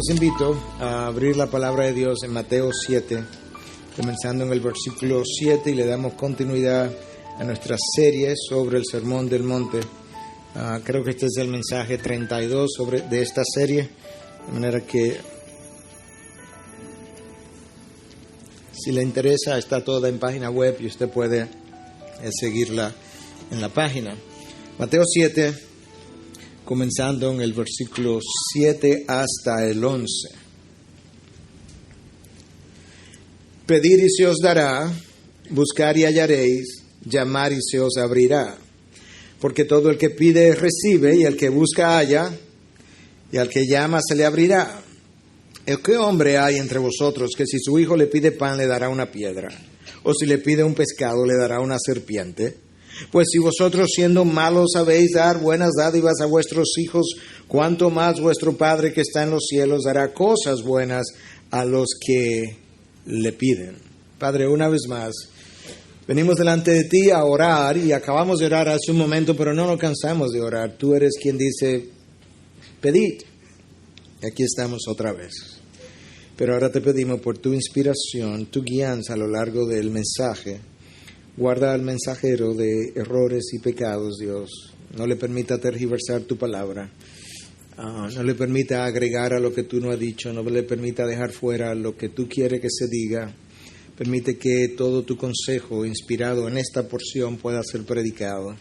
Les invito a abrir la palabra de Dios en Mateo 7, comenzando en el versículo 7, y le damos continuidad a nuestra serie sobre el Sermón del Monte. Creo que este es el mensaje 32 de esta serie, de manera que si le interesa está toda en página web y usted puede seguirla en la página. Mateo 7, comenzando en el versículo 7 hasta el 11. Pedid y se os dará, buscar y hallaréis, llamar y se os abrirá. Porque todo el que pide recibe, y el que busca halla, y al que llama se le abrirá. ¿Qué hombre hay entre vosotros que si su hijo le pide pan le dará una piedra? ¿O si le pide un pescado le dará una serpiente? Pues si vosotros siendo malos sabéis dar buenas dádivas a vuestros hijos, cuánto más vuestro Padre que está en los cielos dará cosas buenas a los que le piden. Padre, una vez más, venimos delante de ti a orar, y acabamos de orar hace un momento, pero no nos cansamos de orar. Tú eres quien dice, pedid. Y aquí estamos otra vez. Pero ahora te pedimos por tu inspiración, tu guianza a lo largo del mensaje. Guarda al mensajero de errores y pecados, Dios. No le permita tergiversar tu palabra. No le permita agregar a lo que tú no has dicho. No le permita dejar fuera lo que tú quieres que se diga. Permite que todo tu consejo inspirado en esta porción pueda ser predicado.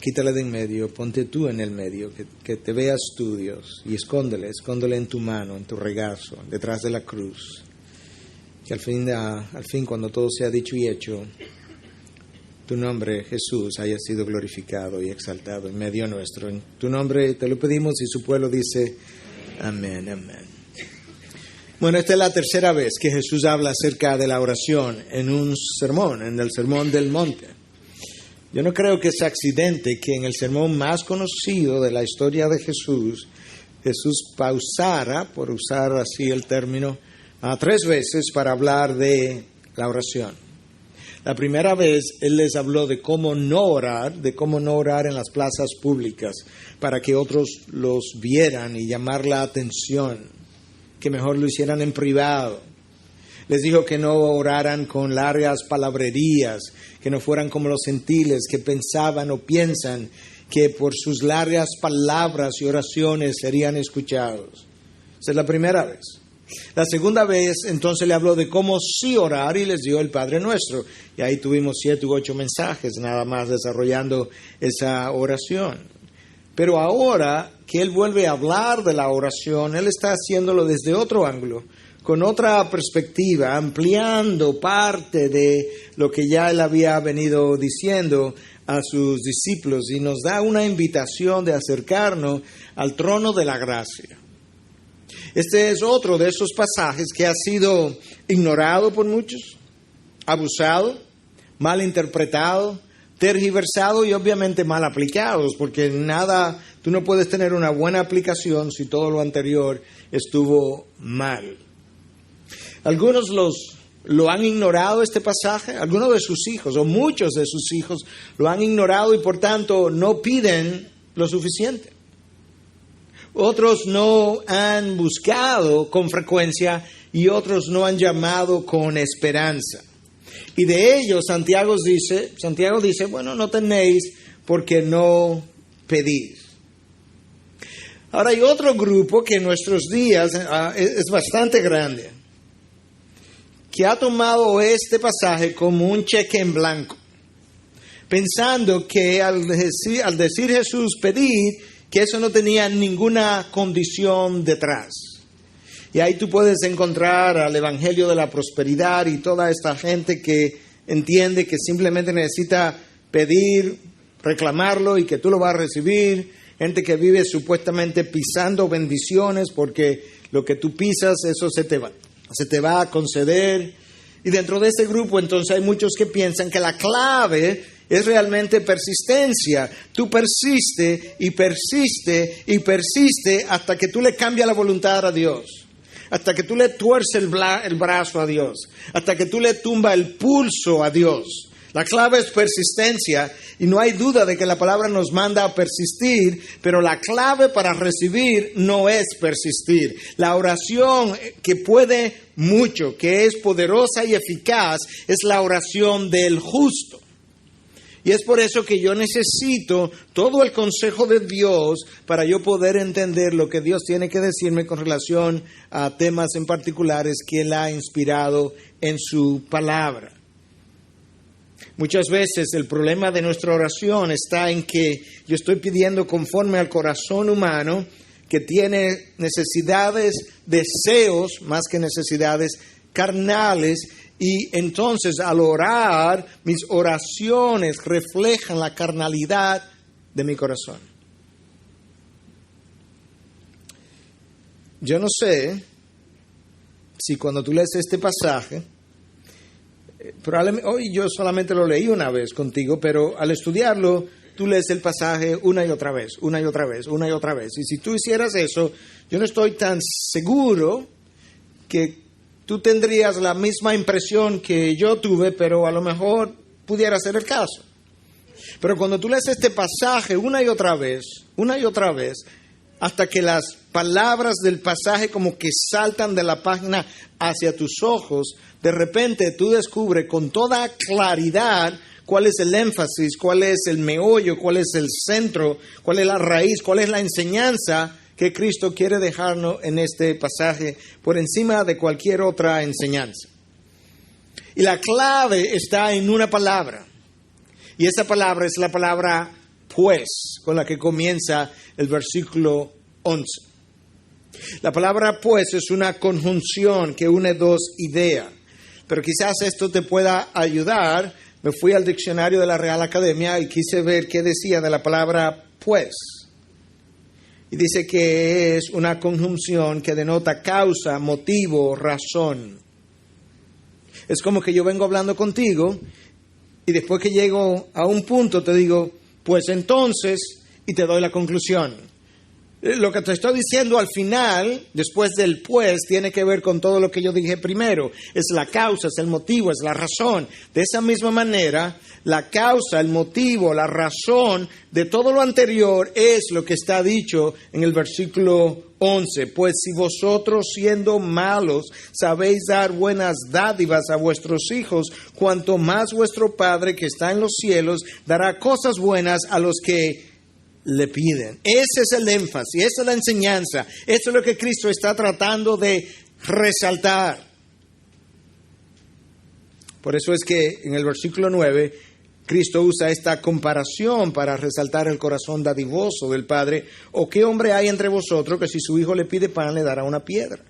Quítale de en medio, ponte tú en el medio, que te veas tú, Dios, y escóndele en tu mano, en tu regazo, detrás de la cruz. Que al fin, cuando todo sea dicho y hecho, tu nombre, Jesús, haya sido glorificado y exaltado en medio nuestro. En tu nombre te lo pedimos, y su pueblo dice, amén, amén. Bueno, esta es la tercera vez que Jesús habla acerca de la oración en un sermón, en el Sermón del Monte. Yo no creo que es accidente que en el sermón más conocido de la historia de Jesús pausara, por usar así el término, 3 veces para hablar de la oración. La primera vez Él les habló de cómo no orar en las plazas públicas, para que otros los vieran y llamar la atención, que mejor lo hicieran en privado. Les dijo que no oraran con largas palabrerías, que no fueran como los gentiles que pensaban o piensan que por sus largas palabras y oraciones serían escuchados. Esa es la primera vez. La segunda vez, entonces, le habló de cómo sí orar y les dio el Padre Nuestro. Y ahí tuvimos 7 u 8 mensajes nada más desarrollando esa oración. Pero ahora que Él vuelve a hablar de la oración, Él está haciéndolo desde otro ángulo, con otra perspectiva, ampliando parte de lo que ya Él había venido diciendo a sus discípulos, y nos da una invitación de acercarnos al trono de la gracia. Este es otro de esos pasajes que ha sido ignorado por muchos, abusado, mal interpretado, tergiversado y obviamente mal aplicados, porque tú no puedes tener una buena aplicación si todo lo anterior estuvo mal. Algunos lo han ignorado este pasaje, algunos de sus hijos o muchos de sus hijos lo han ignorado y por tanto no piden lo suficiente. Otros no han buscado con frecuencia y otros no han llamado con esperanza. Y de ellos Santiago dice, bueno, no tenéis porque no pedís. Ahora hay otro grupo que en nuestros días es bastante grande, que ha tomado este pasaje como un cheque en blanco, pensando que al decir Jesús pedid, que eso no tenía ninguna condición detrás. Y ahí tú puedes encontrar al Evangelio de la Prosperidad y toda esta gente que entiende que simplemente necesita pedir, reclamarlo y que tú lo vas a recibir. Gente que vive supuestamente pisando bendiciones porque lo que tú pisas, eso se te va a conceder. Y dentro de este grupo entonces hay muchos que piensan que la clave es realmente persistencia. Tú persiste y persiste y persiste hasta que tú le cambias la voluntad a Dios, hasta que tú le tuerces el brazo a Dios, hasta que tú le tumbas el pulso a Dios. La clave es persistencia, y no hay duda de que la palabra nos manda a persistir, pero la clave para recibir no es persistir. La oración que puede mucho, que es poderosa y eficaz, es la oración del justo. Y es por eso que yo necesito todo el consejo de Dios para yo poder entender lo que Dios tiene que decirme con relación a temas en particulares que Él ha inspirado en su palabra. Muchas veces el problema de nuestra oración está en que yo estoy pidiendo conforme al corazón humano, que tiene necesidades, deseos, más que necesidades carnales, y entonces al orar, mis oraciones reflejan la carnalidad de mi corazón. Yo no sé si cuando tú lees este pasaje, probablemente, hoy yo solamente lo leí una vez contigo, pero al estudiarlo, tú lees el pasaje una y otra vez, una y otra vez, una y otra vez. Y si tú hicieras eso, yo no estoy tan seguro que tú tendrías la misma impresión que yo tuve, pero a lo mejor pudiera ser el caso. Pero cuando tú lees este pasaje una y otra vez, hasta que las palabras del pasaje como que saltan de la página hacia tus ojos, de repente tú descubres con toda claridad cuál es el énfasis, cuál es el meollo, cuál es el centro, cuál es la raíz, cuál es la enseñanza que Cristo quiere dejarnos en este pasaje por encima de cualquier otra enseñanza. Y la clave está en una palabra. Y esa palabra es la palabra pues, con la que comienza el versículo 11. La palabra pues es una conjunción que une dos ideas. Pero quizás esto te pueda ayudar. Me fui al diccionario de la Real Academia y quise ver qué decía de la palabra pues. Y dice que es una conjunción que denota causa, motivo, razón. Es como que yo vengo hablando contigo y después que llego a un punto te digo, pues entonces, y te doy la conclusión. Lo que te estoy diciendo al final, después del pues, tiene que ver con todo lo que yo dije primero. Es la causa, es el motivo, es la razón. De esa misma manera, la causa, el motivo, la razón de todo lo anterior es lo que está dicho en el versículo 11. Pues si vosotros siendo malos sabéis dar buenas dádivas a vuestros hijos, cuanto más vuestro Padre que está en los cielos dará cosas buenas a los que le piden. Ese es el énfasis, esa es la enseñanza, eso es lo que Cristo está tratando de resaltar. Por eso es que en el versículo 9, Cristo usa esta comparación para resaltar el corazón dadivoso del Padre. ¿O qué hombre hay entre vosotros que si su hijo le pide pan le dará una piedra?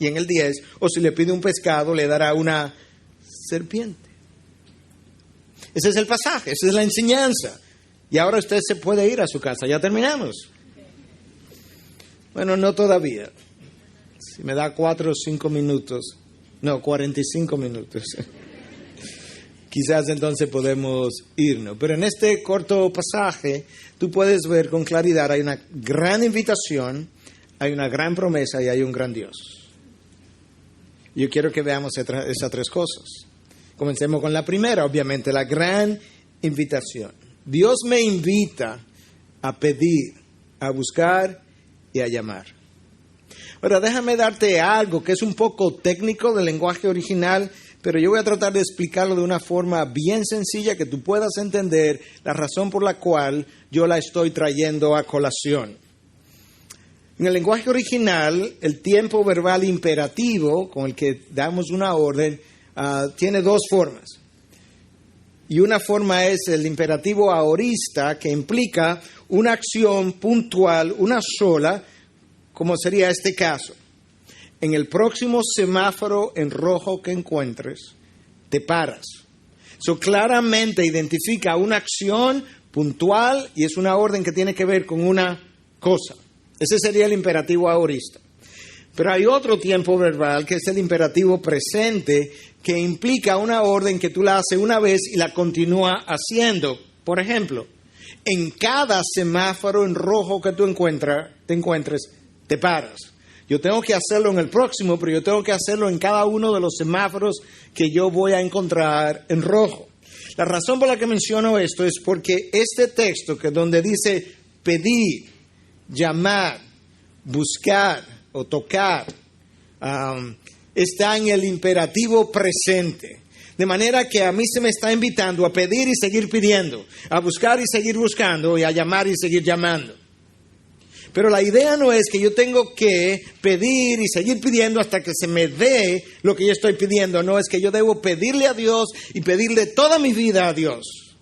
Y en el 10, o si le pide un pescado le dará una serpiente. Ese es el pasaje, esa es la enseñanza. Y ahora usted se puede ir a su casa. ¿Ya terminamos? Bueno, no todavía. Si me da 4 o 5 minutos. No, 45 minutos. Quizás entonces podemos irnos. Pero en este corto pasaje, tú puedes ver con claridad, hay una gran invitación, hay una gran promesa y hay un gran Dios. Yo quiero que veamos esas tres cosas. Comencemos con la primera, obviamente, la gran invitación. Dios me invita a pedir, a buscar y a llamar. Ahora, déjame darte algo que es un poco técnico del lenguaje original, pero yo voy a tratar de explicarlo de una forma bien sencilla que tú puedas entender la razón por la cual yo la estoy trayendo a colación. En el lenguaje original, el tiempo verbal imperativo con el que damos una orden tiene dos formas. Y una forma es el imperativo aorista, que implica una acción puntual, una sola, como sería este caso. En el próximo semáforo en rojo que encuentres, te paras. Eso claramente identifica una acción puntual y es una orden que tiene que ver con una cosa. Ese sería el imperativo aorista. Pero hay otro tiempo verbal que es el imperativo presente, que implica una orden que tú la haces una vez y la continúa haciendo. Por ejemplo, en cada semáforo en rojo que tú te encuentres, te paras. Yo tengo que hacerlo en el próximo, pero yo tengo que hacerlo en cada uno de los semáforos que yo voy a encontrar en rojo. La razón por la que menciono esto es porque este texto, que donde dice pedir, llamar, buscar o tocar, está en el imperativo presente. De manera que a mí se me está invitando a pedir y seguir pidiendo, a buscar y seguir buscando, y a llamar y seguir llamando. Pero la idea no es que yo tengo que pedir y seguir pidiendo hasta que se me dé lo que yo estoy pidiendo. No, es que yo debo pedirle a Dios y pedirle toda mi vida a Dios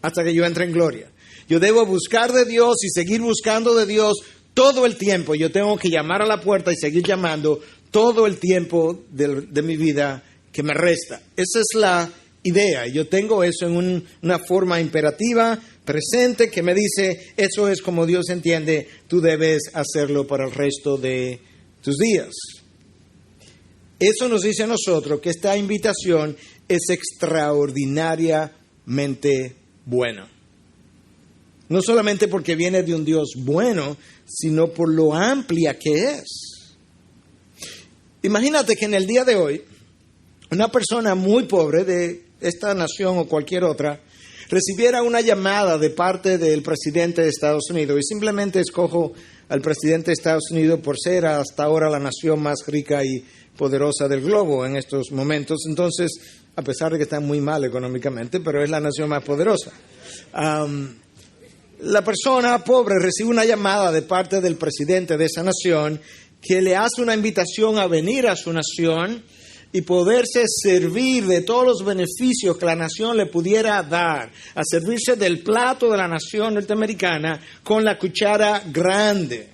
hasta que yo entre en gloria. Yo debo buscar de Dios y seguir buscando de Dios todo el tiempo. Yo tengo que llamar a la puerta y seguir llamando todo el tiempo de mi vida que me resta. Esa es la idea. Yo tengo eso en una forma imperativa, presente, que me dice, eso es como Dios entiende, tú debes hacerlo para el resto de tus días. Eso nos dice a nosotros que esta invitación es extraordinariamente buena. No solamente porque viene de un Dios bueno, sino por lo amplia que es. Imagínate que en el día de hoy, una persona muy pobre de esta nación o cualquier otra, recibiera una llamada de parte del presidente de Estados Unidos, y simplemente escojo al presidente de Estados Unidos por ser hasta ahora la nación más rica y poderosa del globo en estos momentos. Entonces, a pesar de que está muy mal económicamente, pero es la nación más poderosa. La persona pobre recibe una llamada de parte del presidente de esa nación que le hace una invitación a venir a su nación y poderse servir de todos los beneficios que la nación le pudiera dar, a servirse del plato de la nación norteamericana con la cuchara grande.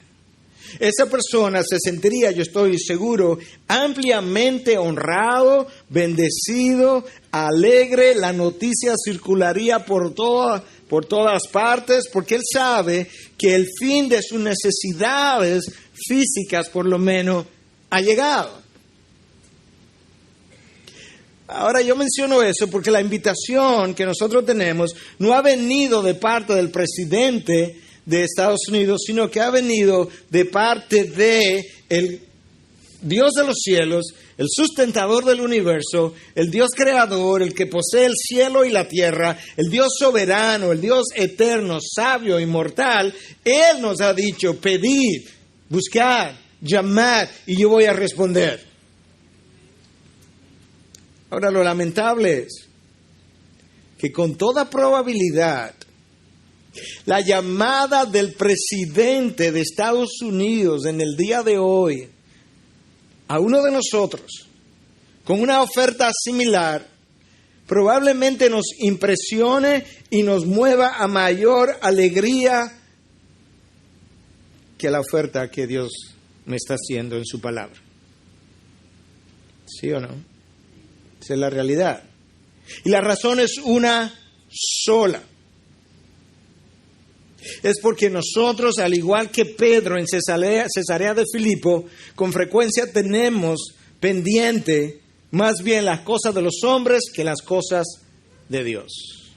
Esa persona se sentiría, yo estoy seguro, ampliamente honrado, bendecido, alegre. La noticia circularía por todas partes, porque él sabe que el fin de sus necesidades físicas, por lo menos, ha llegado. Ahora yo menciono eso porque la invitación que nosotros tenemos no ha venido de parte del presidente de Estados Unidos, sino que ha venido de parte de el Dios de los cielos, el sustentador del universo, el Dios creador, el que posee el cielo y la tierra, el Dios soberano, el Dios eterno, sabio, inmortal. Él nos ha dicho, pedid, buscad, llamad, y yo voy a responder. Ahora, lo lamentable es que con toda probabilidad la llamada del presidente de Estados Unidos en el día de hoy a uno de nosotros con una oferta similar probablemente nos impresione y nos mueva a mayor alegría que la oferta que Dios me está haciendo en su palabra. ¿Sí o no? Esa es la realidad. Y la razón es una sola. Es porque nosotros, al igual que Pedro en Cesarea de Filipo, con frecuencia tenemos pendiente más bien las cosas de los hombres que las cosas de Dios.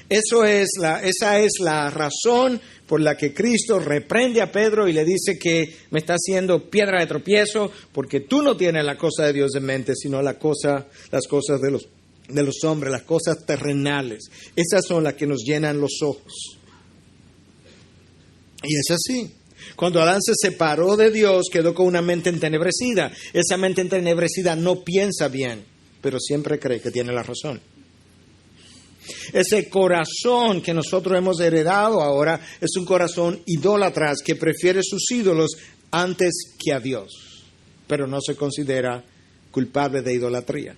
Esa es la razón por la que Cristo reprende a Pedro y le dice que me está haciendo piedra de tropiezo, porque tú no tienes la cosa de Dios en mente, sino las cosas de los hombres, las cosas terrenales. Esas son las que nos llenan los ojos. Y es así. Cuando Adán se separó de Dios, quedó con una mente entenebrecida. Esa mente entenebrecida no piensa bien, pero siempre cree que tiene la razón. Ese corazón que nosotros hemos heredado ahora es un corazón idólatra que prefiere sus ídolos antes que a Dios, pero no se considera culpable de idolatría.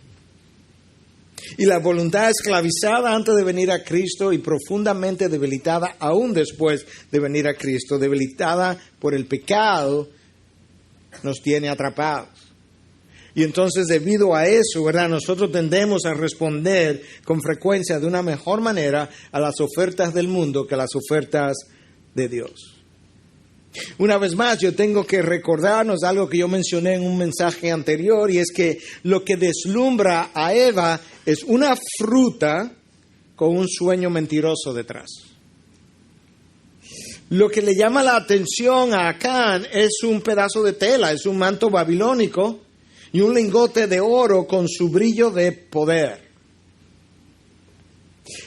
Y la voluntad esclavizada antes de venir a Cristo y profundamente debilitada aún después de venir a Cristo, debilitada por el pecado, nos tiene atrapados. Y entonces, debido a eso, ¿verdad?, nosotros tendemos a responder con frecuencia de una mejor manera a las ofertas del mundo que a las ofertas de Dios. Una vez más, yo tengo que recordarnos algo que yo mencioné en un mensaje anterior, y es que lo que deslumbra a Eva es una fruta con un sueño mentiroso detrás. Lo que le llama la atención a Acán es un pedazo de tela, es un manto babilónico y un lingote de oro con su brillo de poder.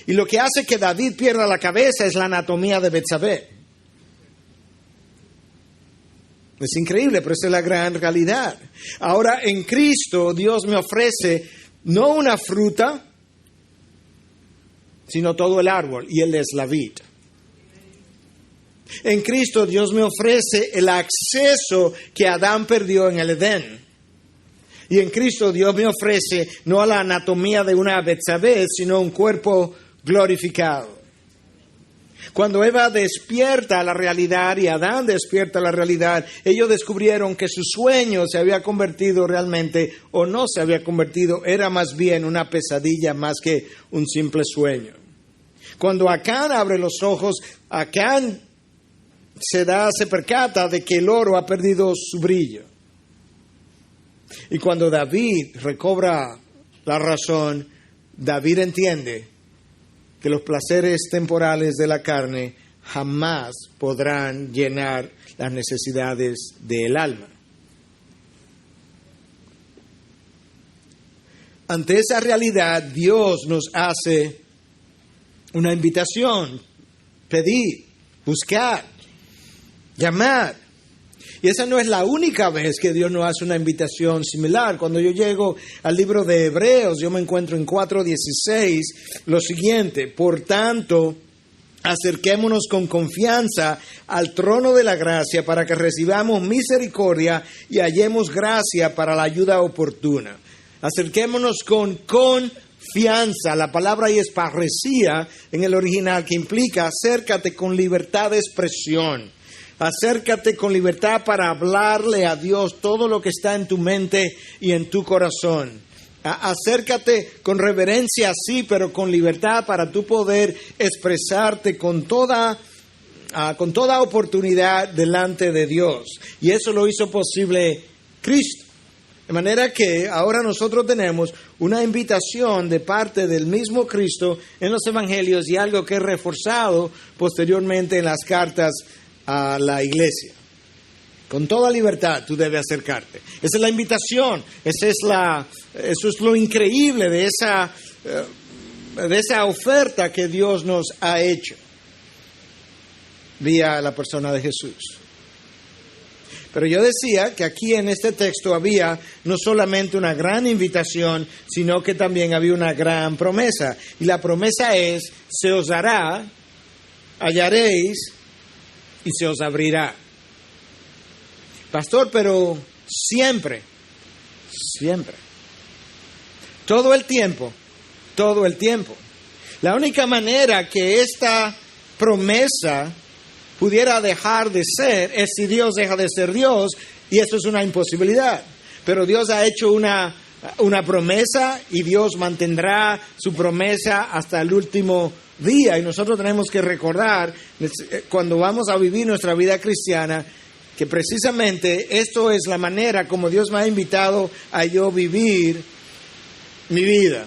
Y lo que hace que David pierda la cabeza es la anatomía de Betsabé. Es increíble, pero esa es la gran realidad. Ahora, en Cristo, Dios me ofrece no una fruta, sino todo el árbol, y Él es la vid. En Cristo, Dios me ofrece el acceso que Adán perdió en el Edén. Y en Cristo, Dios me ofrece no a la anatomía de una Betsabé, sino un cuerpo glorificado. Cuando Eva despierta la realidad y Adán despierta la realidad, ellos descubrieron que su sueño se había convertido realmente, o no se había convertido, era más bien una pesadilla más que un simple sueño. Cuando Acán abre los ojos, Acán se percata de que el oro ha perdido su brillo. Y cuando David recobra la razón, David entiende que los placeres temporales de la carne jamás podrán llenar las necesidades del alma. Ante esa realidad, Dios nos hace una invitación: pedir, buscar, llamar. Y esa no es la única vez que Dios nos hace una invitación similar. Cuando yo llego al libro de Hebreos, yo me encuentro en 4:16 lo siguiente: por tanto, acerquémonos con confianza al trono de la gracia para que recibamos misericordia y hallemos gracia para la ayuda oportuna. Acerquémonos con confianza. La palabra ahí es parresía en el original, que implica acércate con libertad de expresión. Acércate con libertad para hablarle a Dios todo lo que está en tu mente y en tu corazón. Acércate con reverencia, sí, pero con libertad para tú poder expresarte con toda oportunidad delante de Dios. Y eso lo hizo posible Cristo. De manera que ahora nosotros tenemos una invitación de parte del mismo Cristo en los evangelios, y algo que es reforzado posteriormente en las cartas a la iglesia. Con toda libertad tú debes acercarte. Esa es la invitación. Eso es lo increíble de esa oferta que Dios nos ha hecho vía la persona de Jesús. Pero yo decía que aquí en este texto había no solamente una gran invitación, sino que también había una gran promesa. Y la promesa es: se os dará, hallaréis y se os abrirá. Pastor, pero siempre. Todo el tiempo. La única manera que esta promesa pudiera dejar de ser es si Dios deja de ser Dios, y eso es una imposibilidad. Pero Dios ha hecho una promesa, y Dios mantendrá su promesa hasta el último día. Y nosotros tenemos que recordar, cuando vamos a vivir nuestra vida cristiana, que precisamente esto es la manera como Dios me ha invitado a yo vivir mi vida.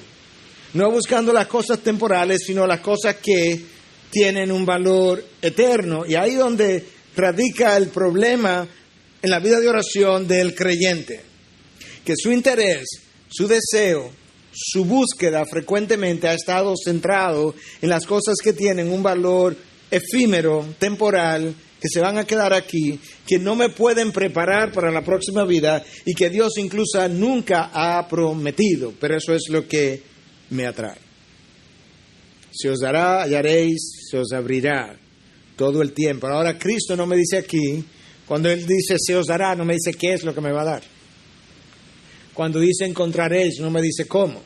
No buscando las cosas temporales, sino las cosas que tienen un valor eterno. Y ahí donde radica el problema en la vida de oración del creyente, que su interés, su deseo, su búsqueda frecuentemente ha estado centrado en las cosas que tienen un valor efímero, temporal, que se van a quedar aquí, que no me pueden preparar para la próxima vida, y que Dios incluso nunca ha prometido. Pero eso es lo que me atrae. Se os dará, hallaréis, se os abrirá todo el tiempo. Ahora, Cristo no me dice aquí, cuando Él dice se os dará, no me dice qué es lo que me va a dar. Cuando dice encontraréis, no me dice cómo.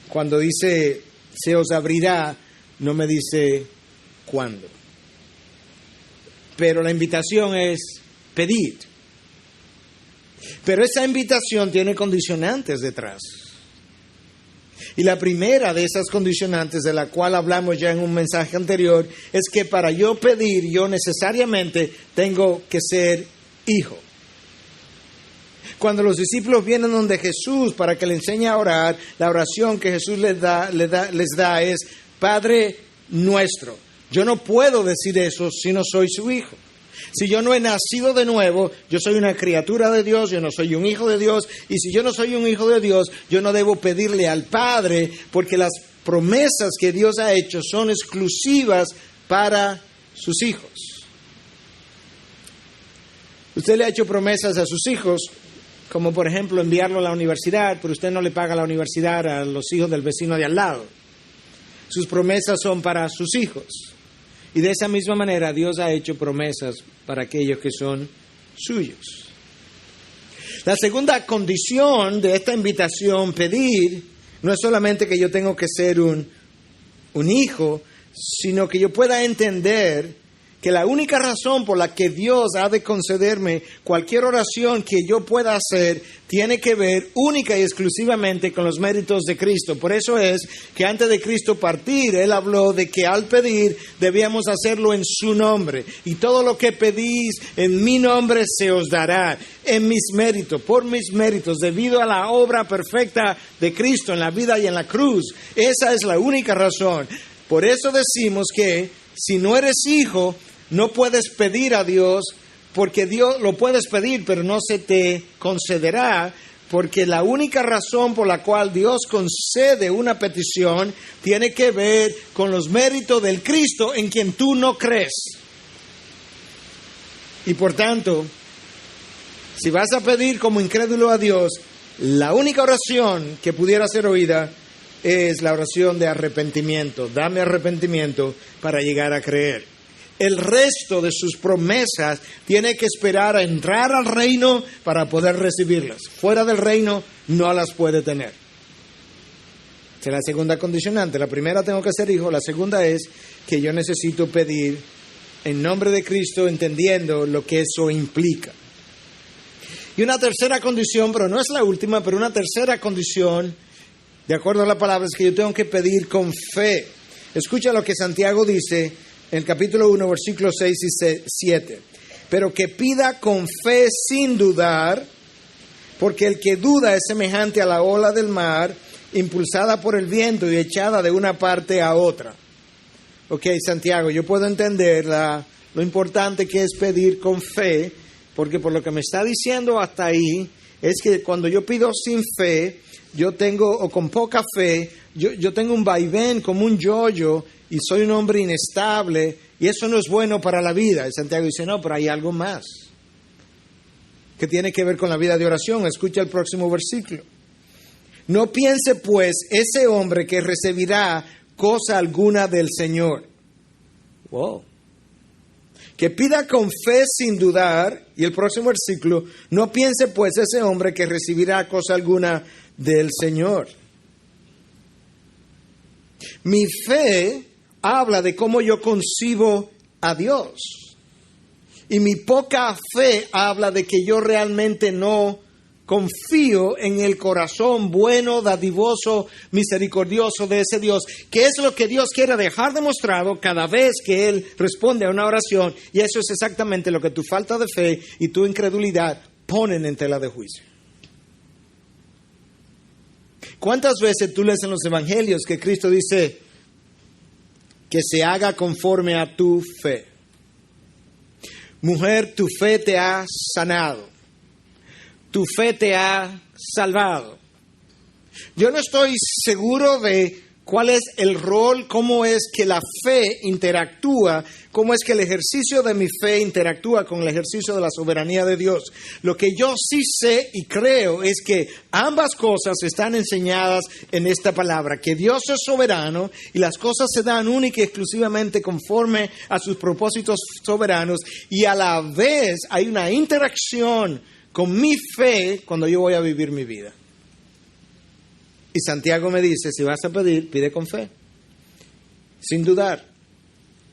Cuando dice se os abrirá, no me dice cuándo. Pero la invitación es pedid. Pero esa invitación tiene condicionantes detrás. Y la primera de esas condicionantes, de la cual hablamos ya en un mensaje anterior, es que para yo pedir, yo necesariamente tengo que ser hijo. Cuando los discípulos vienen donde Jesús para que le enseñe a orar, la oración que Jesús les da es: Padre nuestro. Yo no puedo decir eso si no soy su hijo. Si yo no he nacido de nuevo, yo soy una criatura de Dios, yo no soy un hijo de Dios. Y si yo no soy un hijo de Dios, yo no debo pedirle al Padre, porque las promesas que Dios ha hecho son exclusivas para sus hijos. Usted le ha hecho promesas a sus hijos, como por ejemplo enviarlo a la universidad, pero usted no le paga la universidad a los hijos del vecino de al lado. Sus promesas son para sus hijos. Y de esa misma manera Dios ha hecho promesas para aquellos que son suyos. La segunda condición de esta invitación, pedir, no es solamente que yo tengo que ser un hijo, sino que yo pueda entender que la única razón por la que Dios ha de concederme cualquier oración que yo pueda hacer tiene que ver única y exclusivamente con los méritos de Cristo. Por eso es que antes de Cristo partir, Él habló de que al pedir debíamos hacerlo en su nombre. Y todo lo que pedís en mi nombre se os dará, en mis méritos, por mis méritos, debido a la obra perfecta de Cristo en la vida y en la cruz. Esa es la única razón. Por eso decimos que si no eres hijo, no puedes pedir a Dios, porque Dios lo puedes pedir, pero no se te concederá, porque la única razón por la cual Dios concede una petición tiene que ver con los méritos del Cristo en quien tú no crees. Y por tanto, si vas a pedir como incrédulo a Dios, la única oración que pudiera ser oída es la oración de arrepentimiento. Dame arrepentimiento para llegar a creer. El resto de sus promesas tiene que esperar a entrar al reino para poder recibirlas. Fuera del reino no las puede tener. Esa es la segunda condicionante. La primera, tengo que ser hijo. La segunda es que yo necesito pedir en nombre de Cristo, entendiendo lo que eso implica. Y una tercera condición, pero no es la última, pero una tercera condición, de acuerdo a la palabra, es que yo tengo que pedir con fe. Escucha lo que Santiago dice en el capítulo 1, versículos 6 y 7. Pero que pida con fe sin dudar, porque el que duda es semejante a la ola del mar, impulsada por el viento y echada de una parte a otra. Ok, Santiago, yo puedo entender lo importante que es pedir con fe, porque por lo que me está diciendo hasta ahí, es que cuando yo pido sin fe, yo tengo, o con poca fe, yo tengo un vaivén como un yo-yo y soy un hombre inestable y eso no es bueno para la vida. Y Santiago dice, no, pero hay algo más que tiene que ver con la vida de oración. Escucha el próximo versículo. No piense pues ese hombre que recibirá cosa alguna del Señor. Wow. Que pida con fe sin dudar, y el próximo versículo, no piense pues ese hombre que recibirá cosa alguna del Señor. Mi fe habla de cómo yo concibo a Dios. Y mi poca fe habla de que yo realmente no confío en el corazón bueno, dadivoso, misericordioso de ese Dios, que es lo que Dios quiere dejar demostrado cada vez que Él responde a una oración. Y eso es exactamente lo que tu falta de fe y tu incredulidad ponen en tela de juicio. ¿Cuántas veces tú lees en los evangelios que Cristo dice que se haga conforme a tu fe? Mujer, tu fe te ha sanado. Tu fe te ha salvado. Yo no estoy seguro de cuál es el rol, cómo es que la fe interactúa, cómo es que el ejercicio de mi fe interactúa con el ejercicio de la soberanía de Dios. Lo que yo sí sé y creo es que ambas cosas están enseñadas en esta palabra, que Dios es soberano y las cosas se dan única y exclusivamente conforme a sus propósitos soberanos, y a la vez hay una interacción con mi fe cuando yo voy a vivir mi vida. Y Santiago me dice, si vas a pedir, pide con fe, sin dudar,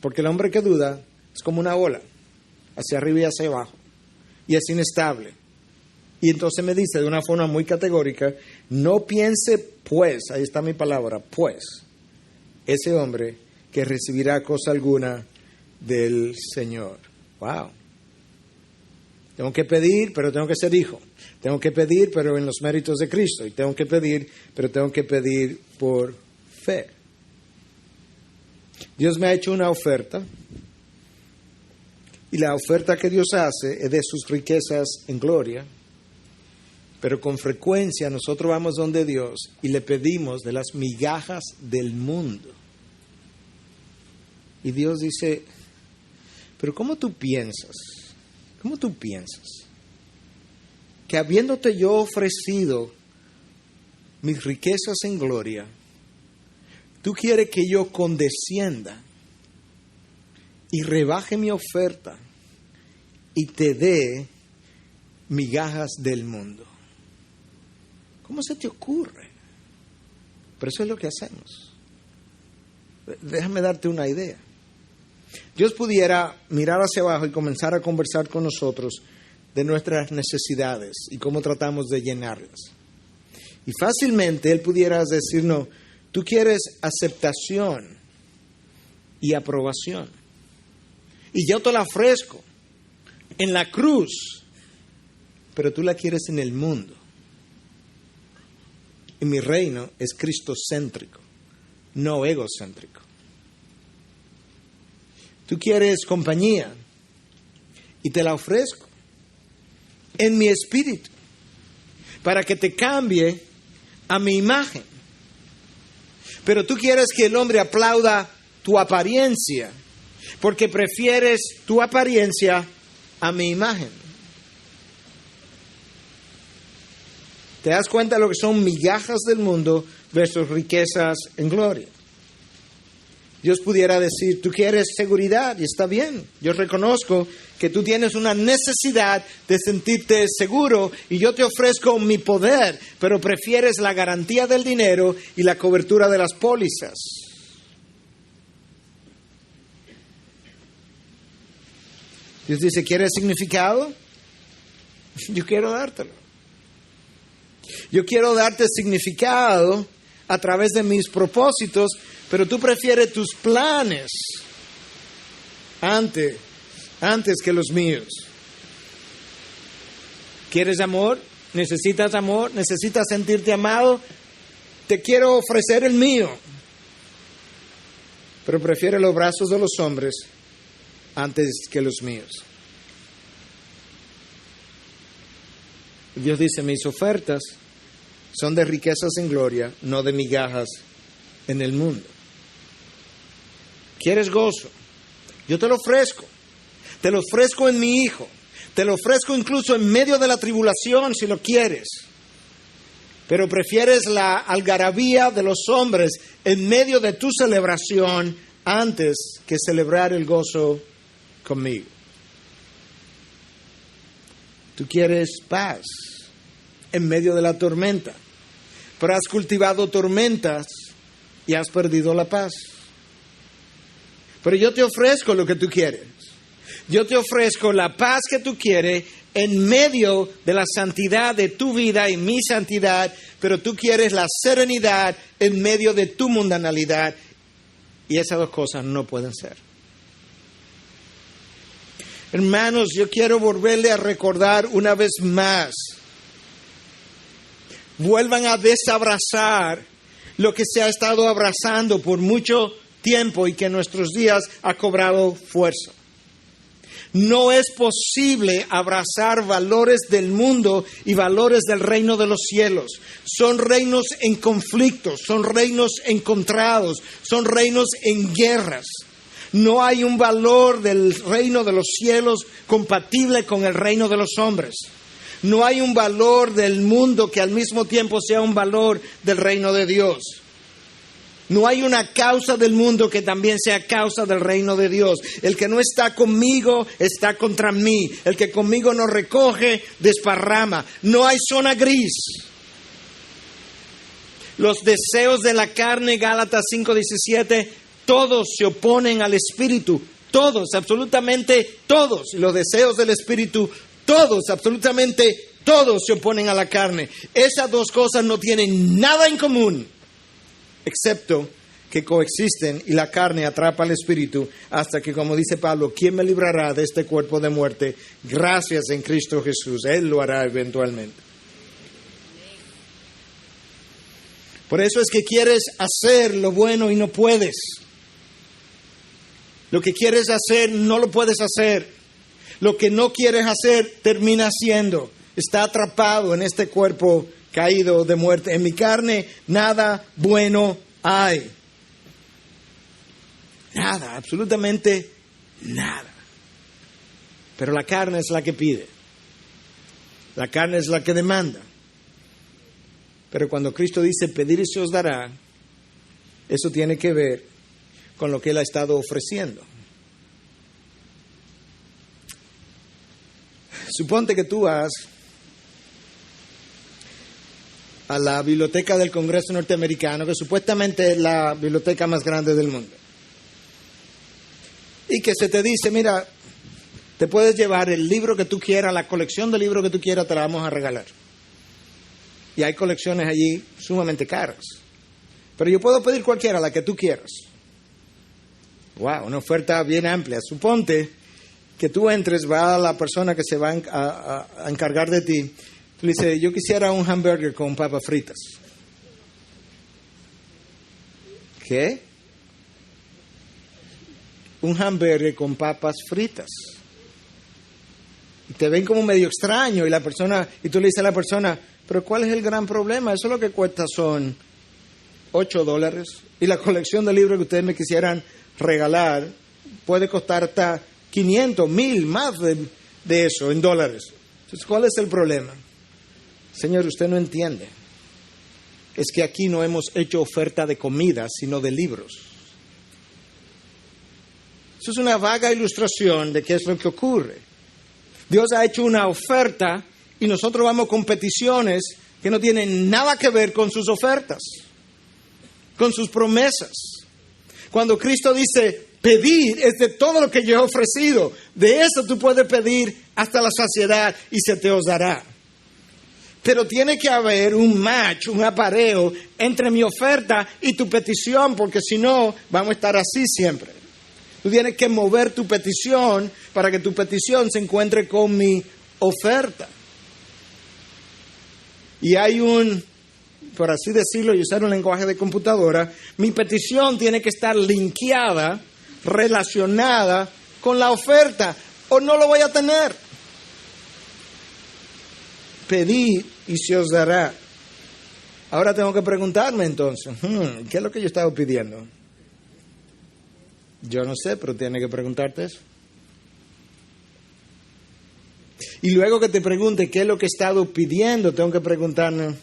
porque el hombre que duda es como una ola, hacia arriba y hacia abajo, y es inestable. Y entonces me dice de una forma muy categórica, no piense pues, ahí está mi palabra, pues, ese hombre que recibirá cosa alguna del Señor. Wow. Tengo que pedir, pero tengo que ser hijo. Tengo que pedir, pero en los méritos de Cristo. Y tengo que pedir, pero tengo que pedir por fe. Dios me ha hecho una oferta. Y la oferta que Dios hace es de sus riquezas en gloria. Pero con frecuencia nosotros vamos donde Dios y le pedimos de las migajas del mundo. Y Dios dice, pero ¿cómo tú piensas? ¿Cómo tú piensas? Que habiéndote yo ofrecido mis riquezas en gloria, tú quieres que yo condescienda y rebaje mi oferta y te dé migajas del mundo. ¿Cómo se te ocurre? Pero eso es lo que hacemos. Déjame darte una idea. Dios pudiera mirar hacia abajo y comenzar a conversar con nosotros de nuestras necesidades y cómo tratamos de llenarlas. Y fácilmente Él pudiera decirnos, tú quieres aceptación y aprobación. Y yo te la ofrezco en la cruz, pero tú la quieres en el mundo. Y mi reino es cristocéntrico, no egocéntrico. Tú quieres compañía y te la ofrezco en mi espíritu para que te cambie a mi imagen. Pero tú quieres que el hombre aplauda tu apariencia porque prefieres tu apariencia a mi imagen. ¿Te das cuenta de lo que son migajas del mundo versus riquezas en gloria? Dios pudiera decir, tú quieres seguridad y está bien. Yo reconozco que tú tienes una necesidad de sentirte seguro y yo te ofrezco mi poder, pero prefieres la garantía del dinero y la cobertura de las pólizas. Dios dice, ¿quieres significado? Yo quiero dártelo. Yo quiero darte significado a través de mis propósitos, pero tú prefieres tus planes antes que los míos. ¿Quieres amor? ¿Necesitas sentirte amado? Te quiero ofrecer el mío, pero prefieres los brazos de los hombres antes que los míos. Dios dice, mis ofertas son de riquezas en gloria, no de migajas en el mundo. ¿Quieres gozo? Yo te lo ofrezco. Te lo ofrezco en mi Hijo. Te lo ofrezco incluso en medio de la tribulación si lo quieres. Pero prefieres la algarabía de los hombres en medio de tu celebración antes que celebrar el gozo conmigo. Tú quieres paz en medio de la tormenta, pero has cultivado tormentas y has perdido la paz. Pero yo te ofrezco lo que tú quieres. Yo te ofrezco la paz que tú quieres en medio de la santidad de tu vida y mi santidad, pero tú quieres la serenidad en medio de tu mundanalidad, y esas dos cosas no pueden ser. Hermanos, yo quiero volverle a recordar una vez más. Vuelvan a desabrazar lo que se ha estado abrazando por mucho tiempo y que en nuestros días ha cobrado fuerza. No es posible abrazar valores del mundo y valores del reino de los cielos. Son reinos en conflictos, son reinos encontrados, son reinos en guerras. No hay un valor del reino de los cielos compatible con el reino de los hombres. No hay un valor del mundo que al mismo tiempo sea un valor del reino de Dios. No hay una causa del mundo que también sea causa del reino de Dios. El que no está conmigo está contra mí. El que conmigo no recoge, desparrama. No hay zona gris. Los deseos de la carne, Gálatas 5:17, todos se oponen al Espíritu. Todos, absolutamente todos. Y los deseos del Espíritu, todos, absolutamente todos se oponen a la carne. Esas dos cosas no tienen nada en común, excepto que coexisten y la carne atrapa al Espíritu hasta que, como dice Pablo, ¿quién me librará de este cuerpo de muerte? Gracias en Cristo Jesús. Él lo hará eventualmente. Por eso es que quieres hacer lo bueno y no puedes. Lo que quieres hacer no lo puedes hacer. Lo que no quieres hacer termina haciendo. está atrapado en este cuerpo caído de muerte. En mi carne nada bueno hay. Nada, absolutamente nada. Pero la carne es la que pide. La carne es la que demanda. Pero cuando Cristo dice, pedir y se os dará, eso tiene que ver con lo que Él ha estado ofreciendo. Suponte que tú vas a la biblioteca del Congreso norteamericano, que supuestamente es la biblioteca más grande del mundo, y que se te dice, mira, te puedes llevar el libro que tú quieras, la colección de libros que tú quieras, te la vamos a regalar. Y hay colecciones allí sumamente caras. Pero yo puedo pedir cualquiera, la que tú quieras. Wow, una oferta bien amplia. Suponte que tú entres, va la persona que se va a encargar de ti. Tú le dices, yo quisiera un hamburger con papas fritas. ¿Qué? Un hamburger con papas fritas. Y te ven como medio extraño y tú le dices a la persona, pero ¿cuál es el gran problema? Eso lo que cuesta son $8 y la colección de libros que ustedes me quisieran regalar puede costar hasta 500, 1000, más de eso en dólares. Entonces, ¿cuál es el problema? Señor, usted no entiende. Es que aquí no hemos hecho oferta de comida, sino de libros. Eso es una vaga ilustración de qué es lo que ocurre. Dios ha hecho una oferta y nosotros vamos con peticiones que no tienen nada que ver con sus ofertas, con sus promesas. Cuando Cristo dice, pedir es de todo lo que yo he ofrecido. De eso tú puedes pedir hasta la saciedad y se te os dará. Pero tiene que haber un match, un apareo entre mi oferta y tu petición, porque si no, vamos a estar así siempre. Tú tienes que mover tu petición para que tu petición se encuentre con mi oferta. Y hay por así decirlo, y usar un lenguaje de computadora, mi petición tiene que estar linkeada, relacionada con la oferta, o no lo voy a tener. Pedid y se os dará. Ahora tengo que preguntarme entonces, ¿qué es lo que yo estaba pidiendo? Yo no sé, pero tiene que preguntarte eso. Y luego que te pregunte qué es lo que he estado pidiendo, tengo que preguntarme,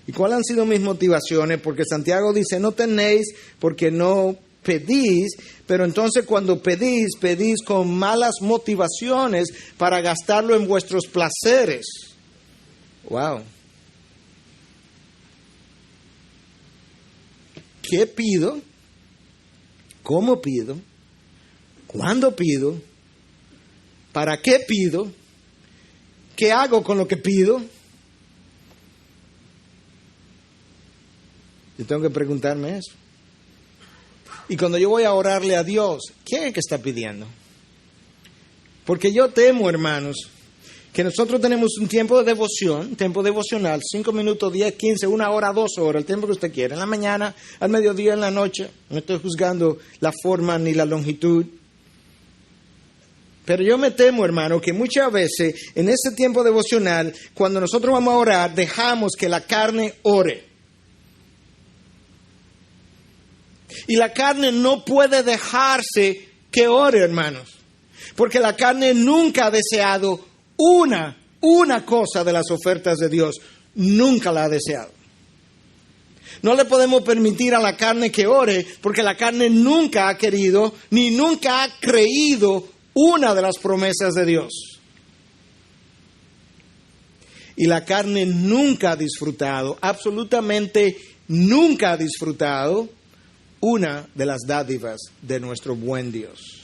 ¿y cuáles han sido mis motivaciones? Porque Santiago dice, no tenéis porque no pedís, pero entonces cuando pedís, pedís con malas motivaciones para gastarlo en vuestros placeres. Wow. ¿Qué pido? ¿Cómo pido? ¿Cuándo pido? ¿Para qué pido? ¿Qué hago con lo que pido? Yo tengo que preguntarme eso. Y cuando yo voy a orarle a Dios, ¿quién es el que está pidiendo? Porque yo temo, hermanos, que nosotros tenemos un tiempo de devoción, un tiempo devocional, 5 minutos, 10, 15, 1 hora, 2 horas, el tiempo que usted quiera, en la mañana, al mediodía, en la noche. No estoy juzgando la forma ni la longitud. Pero yo me temo, hermano, que muchas veces en ese tiempo devocional, cuando nosotros vamos a orar, dejamos que la carne ore. Y la carne no puede dejarse que ore, hermanos. Porque la carne nunca ha deseado una cosa de las ofertas de Dios. Nunca la ha deseado. No le podemos permitir a la carne que ore, porque la carne nunca ha querido, ni nunca ha creído una de las promesas de Dios. Y la carne nunca ha disfrutado, absolutamente nunca ha disfrutado una de las dádivas de nuestro buen Dios.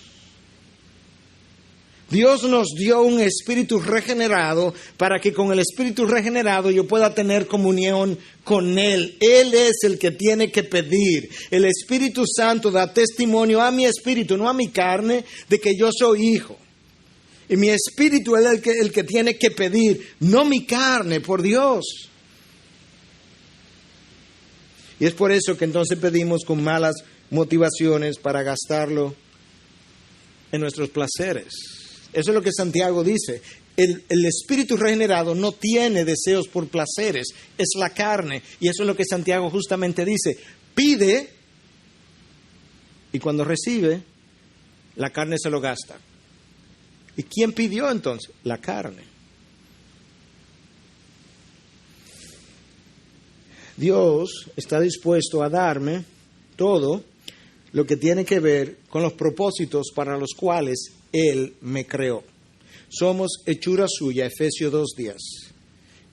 Dios nos dio un espíritu regenerado para que con el espíritu regenerado yo pueda tener comunión con Él. Él es el que tiene que pedir. El Espíritu Santo da testimonio a mi espíritu, no a mi carne, de que yo soy hijo. Y mi espíritu es el que tiene que pedir, no mi carne, por Dios. Y es por eso que entonces pedimos con malas motivaciones para gastarlo en nuestros placeres. Eso es lo que Santiago dice. El espíritu regenerado no tiene deseos por placeres, es la carne. Y eso es lo que Santiago justamente dice. Pide y cuando recibe, la carne se lo gasta. ¿Y quién pidió entonces? La carne. Dios está dispuesto a darme todo lo que tiene que ver con los propósitos para los cuales Él me creó. Somos hechura suya, Efesios 2:10,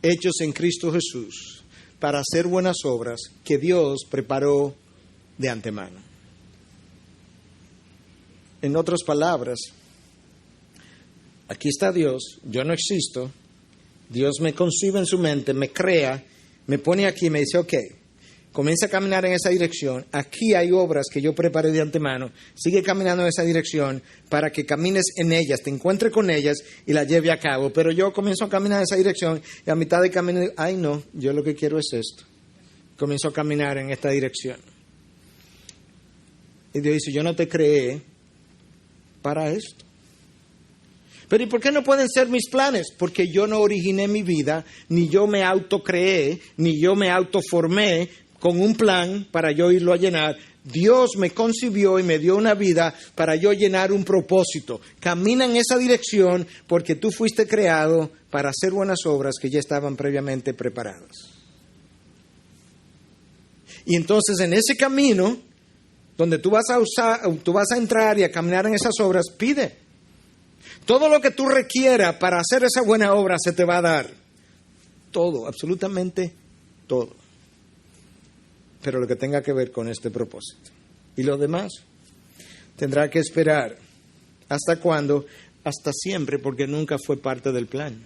hechos en Cristo Jesús, para hacer buenas obras que Dios preparó de antemano. En otras palabras, aquí está Dios, yo no existo, Dios me concibe en su mente, me crea, me pone aquí y me dice, ok, comienza a caminar en esa dirección, aquí hay obras que yo preparé de antemano, sigue caminando en esa dirección para que camines en ellas, te encuentres con ellas y las lleve a cabo. Pero yo comienzo a caminar en esa dirección y a mitad de camino digo, ay no, yo lo que quiero es esto. Comienzo a caminar en esta dirección. Y Dios dice, yo no te creé para esto. Pero ¿y por qué no pueden ser mis planes? Porque yo no originé mi vida, ni yo me autocreé, ni yo me autoformé con un plan para yo irlo a llenar. Dios me concibió y me dio una vida para yo llenar un propósito. Camina en esa dirección porque tú fuiste creado para hacer buenas obras que ya estaban previamente preparadas. Y entonces en ese camino, donde tú vas a entrar y a caminar en esas obras, pide. Todo lo que tú requieras para hacer esa buena obra se te va a dar. Todo, absolutamente todo. Pero lo que tenga que ver con este propósito. Y lo demás tendrá que esperar. ¿Hasta cuándo? Hasta siempre, porque nunca fue parte del plan.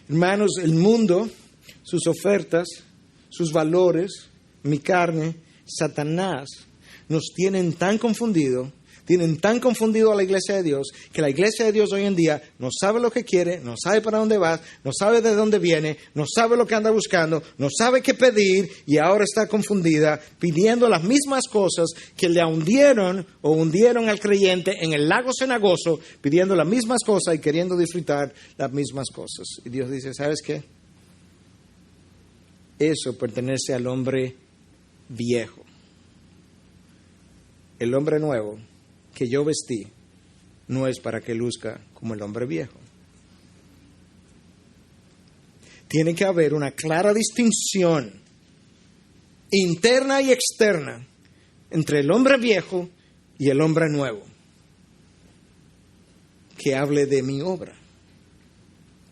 Hermanos, el mundo, sus ofertas, sus valores, mi carne, Satanás, nos tienen tan confundidos a la iglesia de Dios, que la iglesia de Dios hoy en día no sabe lo que quiere, no sabe para dónde va, no sabe de dónde viene, no sabe lo que anda buscando, no sabe qué pedir y ahora está confundida pidiendo las mismas cosas que le hundieron al creyente en el lago cenagoso, pidiendo las mismas cosas y queriendo disfrutar las mismas cosas. Y Dios dice, ¿sabes qué? Eso pertenece al hombre viejo. El hombre nuevo que yo vestí no es para que luzca como el hombre viejo. Tiene que haber una clara distinción interna y externa entre el hombre viejo y el hombre nuevo que hable de mi obra.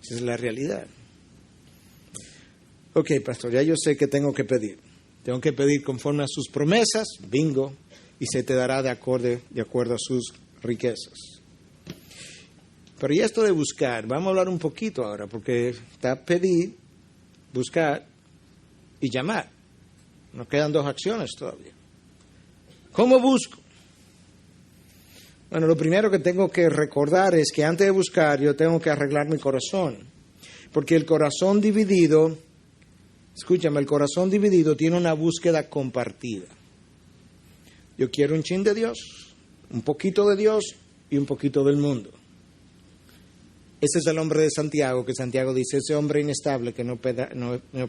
Esa es la realidad. Ok, pastor, ya yo sé que tengo que pedir. Tengo que pedir conforme a sus promesas, bingo, y se te dará de acuerdo a sus riquezas. Pero y esto de buscar, vamos a hablar un poquito ahora, porque está pedir, buscar y llamar. Nos quedan 2 acciones todavía. ¿Cómo busco? Bueno, lo primero que tengo que recordar es que antes de buscar yo tengo que arreglar mi corazón. Porque el corazón dividido, escúchame, el corazón dividido tiene una búsqueda compartida. Yo quiero un chin de Dios, un poquito de Dios y un poquito del mundo. Ese es el hombre de Santiago, que Santiago dice, ese hombre inestable que no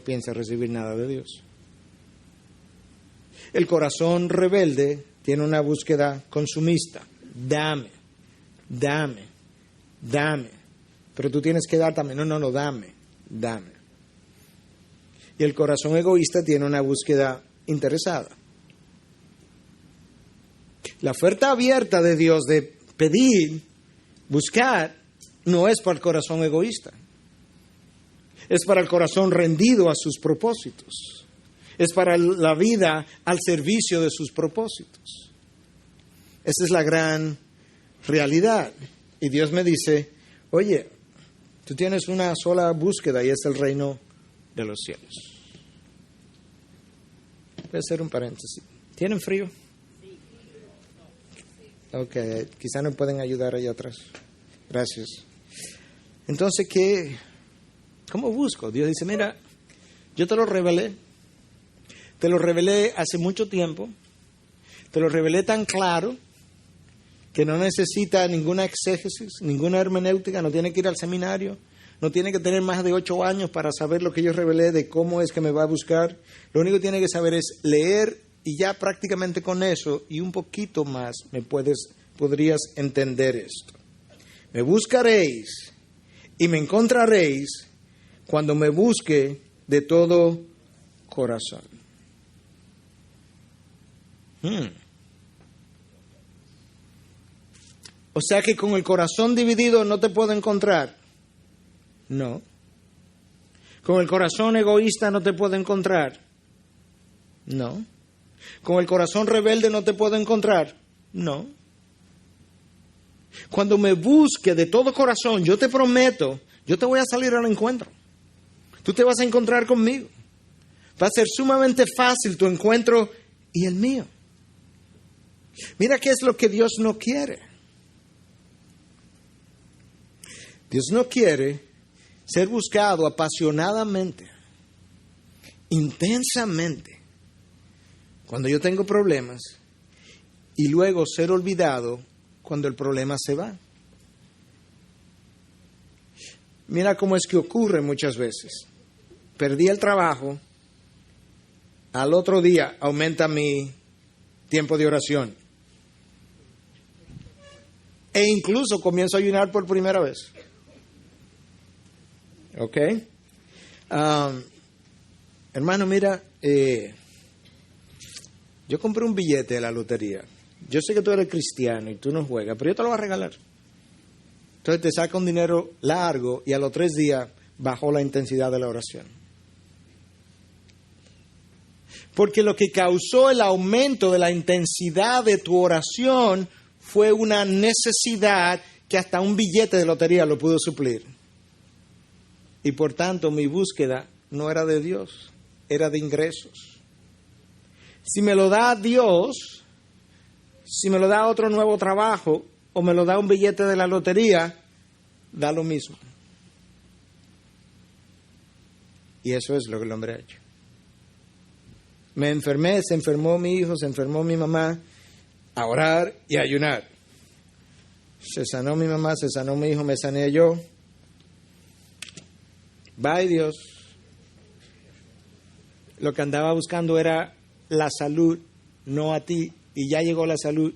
piensa recibir nada de Dios. El corazón rebelde tiene una búsqueda consumista. Dame, dame, dame. Pero tú tienes que dar también. No, dame, dame. Y el corazón egoísta tiene una búsqueda interesada. La oferta abierta de Dios de pedir, buscar, no es para el corazón egoísta. Es para el corazón rendido a sus propósitos. Es para la vida al servicio de sus propósitos. Esa es la gran realidad. Y Dios me dice, oye, tú tienes una sola búsqueda y es el reino de los cielos. Voy a hacer un paréntesis. ¿Tienen frío? Ok, quizá no pueden ayudar allá atrás. Gracias. Entonces, ¿cómo busco? Dios dice, mira, yo te lo revelé. Te lo revelé hace mucho tiempo. Te lo revelé tan claro que no necesita ninguna exégesis, ninguna hermenéutica, no tiene que ir al seminario, no tiene que tener más de 8 años para saber lo que yo revelé de cómo es que me va a buscar. Lo único que tiene que saber es leer y ya prácticamente con eso y un poquito más podrías entender esto. Me buscaréis y me encontraréis cuando me busque de todo corazón. O sea que con el corazón dividido no te puedo encontrar. No. Con el corazón egoísta no te puedo encontrar. No. Con el corazón rebelde no te puedo encontrar. No. Cuando me busque de todo corazón, yo te prometo, yo te voy a salir al encuentro. Tú te vas a encontrar conmigo. Va a ser sumamente fácil tu encuentro y el mío. Mira qué es lo que Dios no quiere. Dios no quiere ser buscado apasionadamente, intensamente, cuando yo tengo problemas, y luego ser olvidado cuando el problema se va. Mira cómo es que ocurre muchas veces. Perdí el trabajo, al otro día aumenta mi tiempo de oración. E incluso comienzo a ayunar por primera vez. ¿Ok? Hermano, mira, yo compré un billete de la lotería. Yo sé que tú eres cristiano y tú no juegas, pero yo te lo voy a regalar. Entonces te saca un dinero largo y a los 3 días bajó la intensidad de la oración. Porque lo que causó el aumento de la intensidad de tu oración fue una necesidad que hasta un billete de lotería lo pudo suplir. Y por tanto mi búsqueda no era de Dios, era de ingresos. Si me lo da Dios, si me lo da otro nuevo trabajo o me lo da un billete de la lotería, da lo mismo. Y eso es lo que el hombre ha hecho. Me enfermé, se enfermó mi hijo, se enfermó mi mamá, a orar y a ayunar. Se sanó mi mamá, se sanó mi hijo, me sané yo. Bye Dios. Lo que andaba buscando era la salud, no a ti, y ya llegó la salud.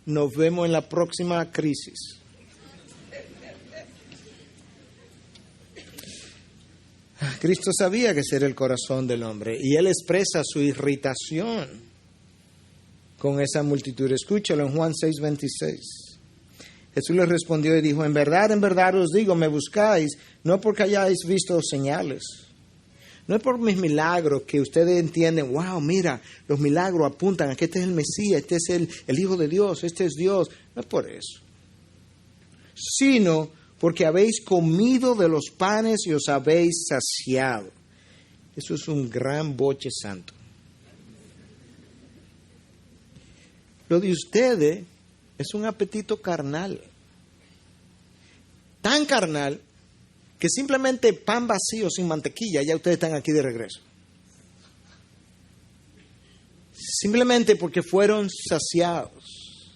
Nos vemos en la próxima crisis. Cristo sabía que ese era el corazón del hombre y Él expresa su irritación con esa multitud. Escúchalo en Juan 6:26. Jesús les respondió y dijo: en verdad os digo, me buscáis, no porque hayáis visto señales. No es por mis milagros que ustedes entienden, wow, mira, los milagros apuntan a que este es el Mesías, este es el Hijo de Dios, este es Dios. No es por eso. Sino porque habéis comido de los panes y os habéis saciado. Eso es un gran boche santo. Lo de ustedes es un apetito carnal. Tan carnal que simplemente pan vacío sin mantequilla, ya ustedes están aquí de regreso. Simplemente porque fueron saciados.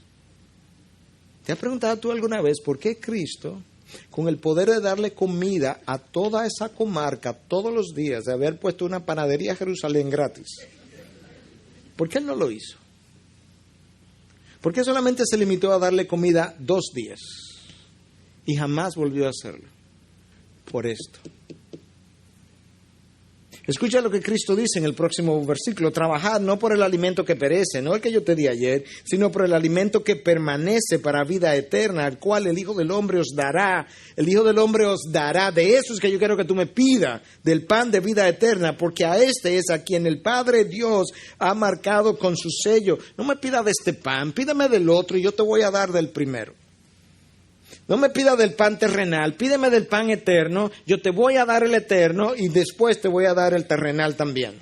¿Te has preguntado tú alguna vez por qué Cristo, con el poder de darle comida a toda esa comarca todos los días, de haber puesto una panadería a Jerusalén gratis, por qué Él no lo hizo? ¿Por qué solamente se limitó a darle comida 2 días y jamás volvió a hacerlo? Por esto. Escucha lo que Cristo dice en el próximo versículo: trabajad no por el alimento que perece, no el que yo te di ayer, sino por el alimento que permanece para vida eterna, al cual el Hijo del Hombre os dará. El Hijo del Hombre os dará. De eso es que yo quiero que tú me pidas, del pan de vida eterna, porque a este es a quien el Padre Dios ha marcado con su sello. No me pida de este pan, pídame del otro y yo te voy a dar del primero. No me pida del pan terrenal, pídeme del pan eterno, yo te voy a dar el eterno y después te voy a dar el terrenal también.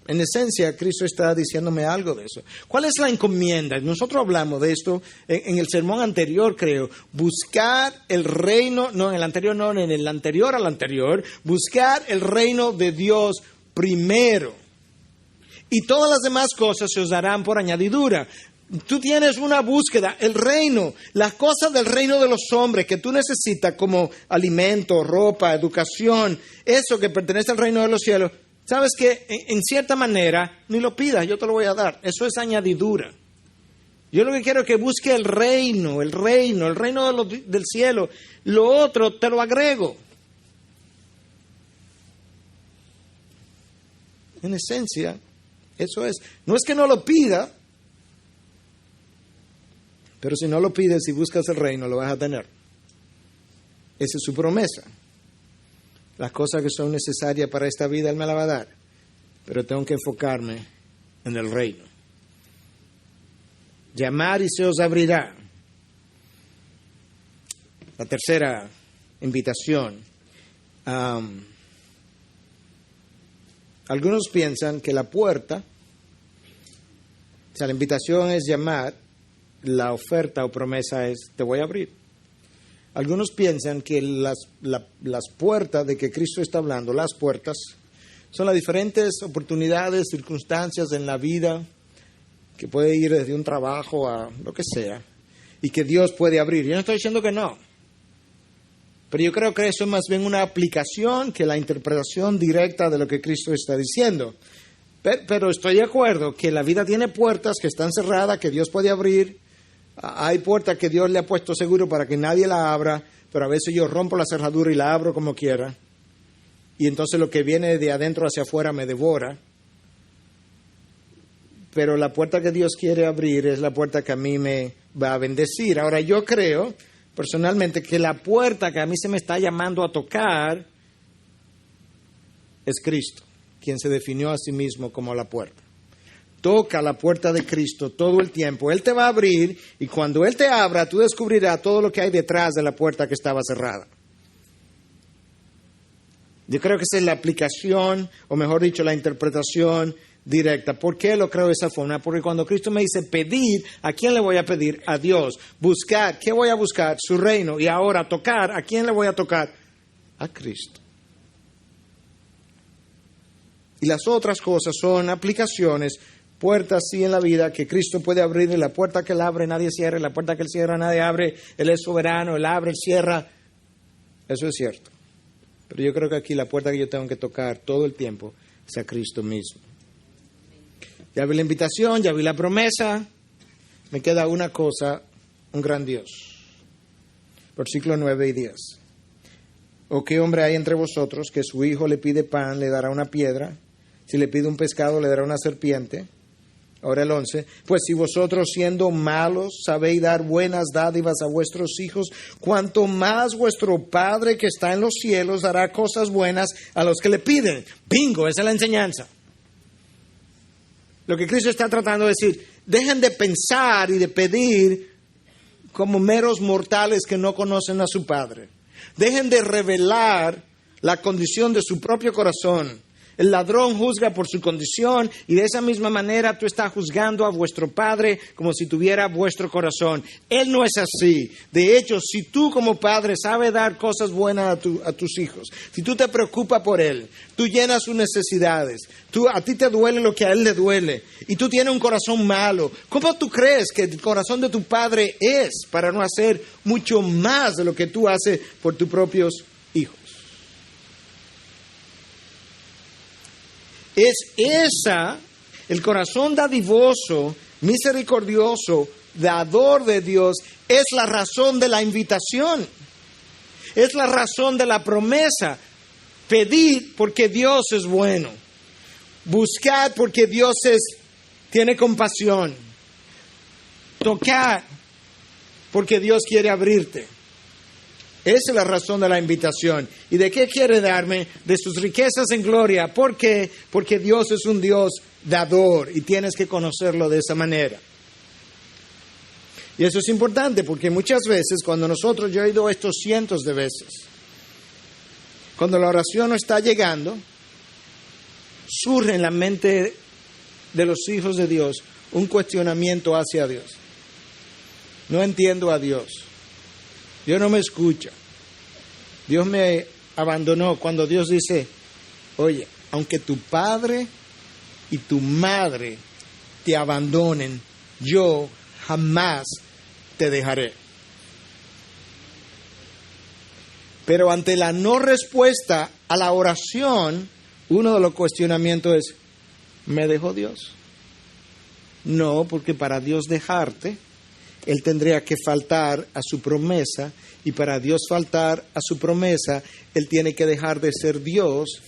En esencia, Cristo está diciéndome algo de eso. ¿Cuál es la encomienda? Nosotros hablamos de esto en el sermón anterior, creo. Buscar el reino, no en el anterior, no, en el anterior al anterior. Buscar el reino de Dios primero. Y todas las demás cosas se os darán por añadidura. Tú tienes una búsqueda, el reino, las cosas del reino de los hombres que tú necesitas como alimento, ropa, educación, eso que pertenece al reino de los cielos. Sabes que en cierta manera, ni lo pidas, yo te lo voy a dar. Eso es añadidura. Yo lo que quiero es que busque el reino del cielo. Lo otro te lo agrego. En esencia, eso es. No es que no lo pida, pero si no lo pides y buscas el reino, lo vas a tener. Esa es su promesa. Las cosas que son necesarias para esta vida, Él me las va a dar. Pero tengo que enfocarme en el reino. Llamar y se os abrirá. La tercera invitación. Algunos piensan que la puerta, o sea, la invitación es llamar, la oferta o promesa es, te voy a abrir. Algunos piensan que las puertas de que Cristo está hablando, las puertas, son las diferentes oportunidades, circunstancias en la vida, que puede ir desde un trabajo a lo que sea, y que Dios puede abrir. Yo no estoy diciendo que no, pero yo creo que eso es más bien una aplicación que la interpretación directa de lo que Cristo está diciendo. Pero estoy de acuerdo que la vida tiene puertas que están cerradas, que Dios puede abrir. Hay puertas que Dios le ha puesto seguro para que nadie la abra, pero a veces yo rompo la cerradura y la abro como quiera. Y entonces lo que viene de adentro hacia afuera me devora. Pero la puerta que Dios quiere abrir es la puerta que a mí me va a bendecir. Ahora yo creo personalmente que la puerta que a mí se me está llamando a tocar es Cristo, quien se definió a sí mismo como la puerta. Toca la puerta de Cristo todo el tiempo. Él te va a abrir y cuando Él te abra, tú descubrirás todo lo que hay detrás de la puerta que estaba cerrada. Yo creo que esa es la aplicación, o mejor dicho, la interpretación directa. ¿Por qué lo creo de esa forma? Porque cuando Cristo me dice pedir, ¿a quién le voy a pedir? A Dios. Buscar, ¿qué voy a buscar? Su reino. Y ahora tocar, ¿a quién le voy a tocar? A Cristo. Y las otras cosas son aplicaciones, puertas sí en la vida que Cristo puede abrir, y la puerta que Él abre nadie cierra, y la puerta que Él cierra nadie abre. Él es soberano, Él abre, Él cierra. Eso es cierto. Pero yo creo que aquí la puerta que yo tengo que tocar todo el tiempo es a Cristo mismo. Ya vi la invitación, ya vi la promesa. Me queda una cosa, un gran Dios. Versículos 9 y 10. ¿O qué hombre hay entre vosotros que su hijo le pide pan, le dará una piedra? Si le pide un pescado, le dará una serpiente. Ahora el 11. Pues si vosotros siendo malos sabéis dar buenas dádivas a vuestros hijos, cuanto más vuestro Padre que está en los cielos dará cosas buenas a los que le piden. Bingo, esa es la enseñanza. Lo que Cristo está tratando de decir, dejen de pensar y de pedir como meros mortales que no conocen a su Padre. Dejen de revelar la condición de su propio corazón. El ladrón juzga por su condición y de esa misma manera tú estás juzgando a vuestro Padre como si tuviera vuestro corazón. Él no es así. De hecho, si tú como padre sabes dar cosas buenas a tus hijos, si tú te preocupas por él, tú llenas sus necesidades, a ti te duele lo que a él le duele y tú tienes un corazón malo, ¿cómo tú crees que el corazón de tu padre es para no hacer mucho más de lo que tú haces por tus propios hijos? Es el corazón dadivoso, misericordioso, dador de Dios, es la razón de la invitación, es la razón de la promesa. Pedid porque Dios es bueno, buscad porque Dios tiene compasión, tocad porque Dios quiere abrirte. Esa es la razón de la invitación. ¿Y de qué quiere darme? De sus riquezas en gloria. ¿Por qué? Porque Dios es un Dios dador y tienes que conocerlo de esa manera. Y eso es importante porque muchas veces yo he oído esto cientos de veces, cuando la oración no está llegando, surge en la mente de los hijos de Dios un cuestionamiento hacia Dios. No entiendo a Dios. Dios no me escucha. Dios me abandonó. Cuando Dios dice, oye, aunque tu padre y tu madre te abandonen, yo jamás te dejaré. Pero ante la no respuesta a la oración, uno de los cuestionamientos es, ¿me dejó Dios? No, porque para Dios dejarte, Él tendría que faltar a su promesa, y para Dios faltar a su promesa, Él tiene que dejar de ser Dios,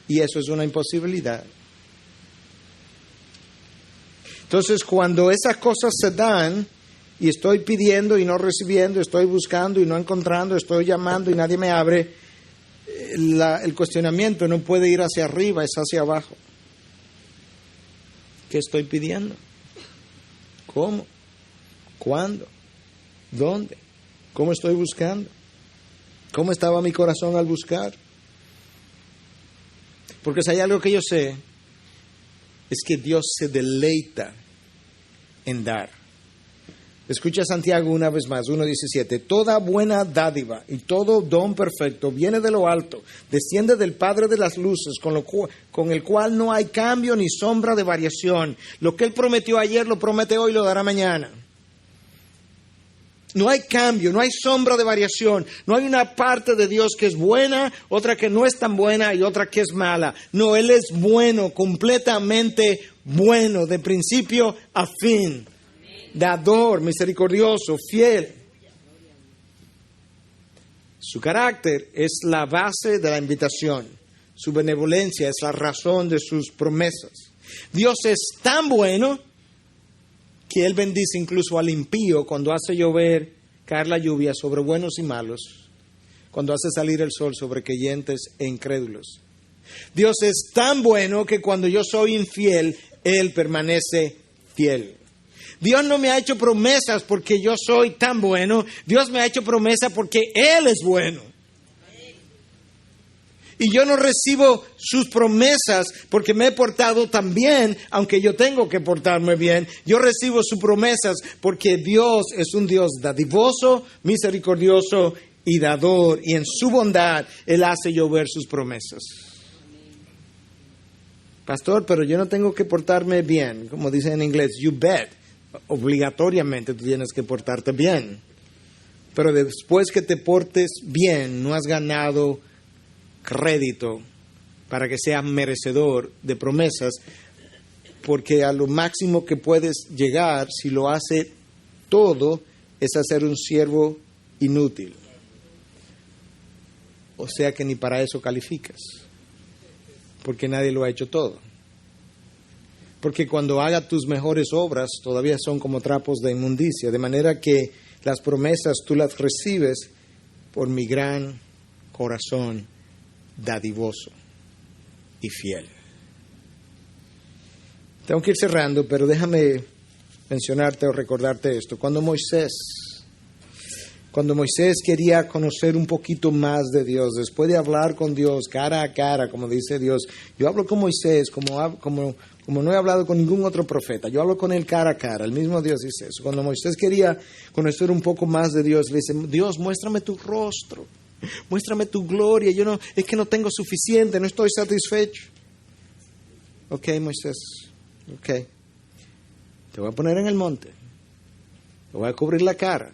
y eso es una imposibilidad. Entonces, cuando esas cosas se dan, y estoy pidiendo y no recibiendo, estoy buscando y no encontrando, estoy llamando y nadie me abre, el cuestionamiento no puede ir hacia arriba, es hacia abajo. ¿Qué estoy pidiendo? ¿Cómo? ¿Cuándo? ¿Dónde? ¿Cómo estoy buscando? ¿Cómo estaba mi corazón al buscar? Porque si hay algo que yo sé, es que Dios se deleita en dar. Escucha Santiago una vez más, 1:17. Toda buena dádiva y todo don perfecto viene de lo alto, desciende del Padre de las luces, con el cual no hay cambio ni sombra de variación. Lo que Él prometió ayer, lo promete hoy, lo dará mañana. No hay cambio, no hay sombra de variación. No hay una parte de Dios que es buena, otra que no es tan buena y otra que es mala. No, Él es bueno, completamente bueno, de principio a fin. Dador, misericordioso, fiel. Su carácter es la base de la invitación. Su benevolencia es la razón de sus promesas. Dios es tan bueno que Él bendice incluso al impío cuando hace llover, caer la lluvia sobre buenos y malos, cuando hace salir el sol sobre creyentes e incrédulos. Dios es tan bueno que cuando yo soy infiel, Él permanece fiel. Dios no me ha hecho promesas porque yo soy tan bueno. Dios me ha hecho promesas porque Él es bueno. Y yo no recibo sus promesas porque me he portado tan bien, aunque yo tengo que portarme bien. Yo recibo sus promesas porque Dios es un Dios dadivoso, misericordioso y dador. Y en su bondad Él hace llover sus promesas. Pastor, pero yo no tengo que portarme bien. Como dicen en inglés, you bet. Obligatoriamente tú tienes que portarte bien. Pero después que te portes bien, no has ganado crédito para que seas merecedor de promesas, porque a lo máximo que puedes llegar, si lo hace todo, es a ser un siervo inútil. O sea que ni para eso calificas, porque nadie lo ha hecho todo. Porque cuando haga tus mejores obras, todavía son como trapos de inmundicia, de manera que las promesas tú las recibes por mi gran corazón dadivoso y fiel. Tengo que ir cerrando, pero déjame mencionarte o recordarte esto. Cuando Moisés quería conocer un poquito más de Dios, después de hablar con Dios cara a cara, como dice Dios, yo hablo con Moisés como no he hablado con ningún otro profeta, yo hablo con él cara a cara, el mismo Dios dice eso. Cuando Moisés quería conocer un poco más de Dios, le dice, Dios, muéstrame tu rostro, muéstrame tu gloria, es que no tengo suficiente, no estoy satisfecho. Ok, Moisés, ok, te voy a poner en el monte, te voy a cubrir la cara,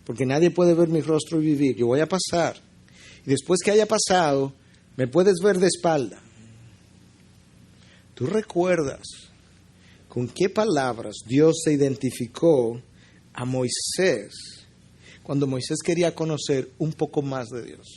porque nadie puede ver mi rostro y vivir. Yo voy a pasar, y después que haya pasado, me puedes ver de espalda. ¿Tú recuerdas con qué palabras Dios se identificó a Moisés cuando Moisés quería conocer un poco más de Dios?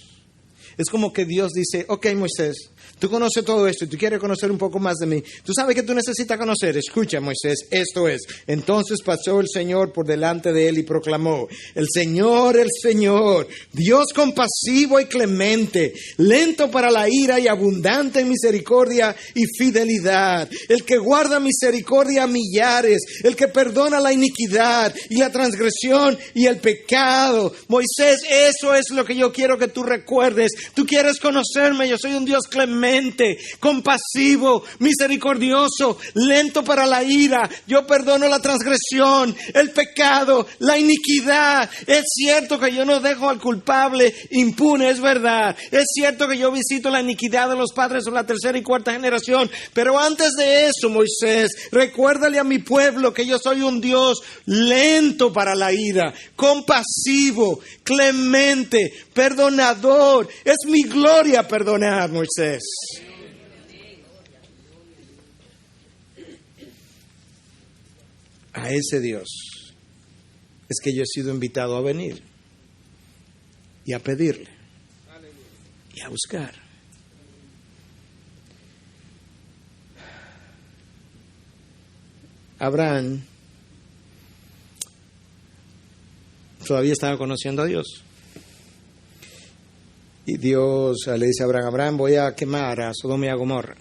Es como que Dios dice, ok, Moisés, tú conoces todo esto y tú quieres conocer un poco más de mí. Tú sabes que tú necesitas conocer. Escucha, Moisés, esto es. Entonces pasó el Señor por delante de él y proclamó, el Señor, Dios compasivo y clemente, lento para la ira y abundante en misericordia y fidelidad, el que guarda misericordia a millares, el que perdona la iniquidad y la transgresión y el pecado. Moisés, eso es lo que yo quiero que tú recuerdes Tú quieres conocerme. Yo soy un Dios clemente, compasivo, misericordioso, lento para la ira. Yo perdono la transgresión, el pecado, la iniquidad. Es cierto que yo no dejo al culpable impune, es verdad. Es cierto que yo visito la iniquidad de los padres de la tercera y cuarta generación. Pero antes de eso, Moisés, recuérdale a mi pueblo que yo soy un Dios lento para la ira, compasivo, clemente, perdonador. Es mi gloria perdonar, Moisés. A ese Dios es que yo he sido invitado a venir y a pedirle y a buscar. Abraham todavía estaba conociendo a Dios. Y Dios le dice a Abraham, Abraham, voy a quemar a Sodoma y a Gomorra.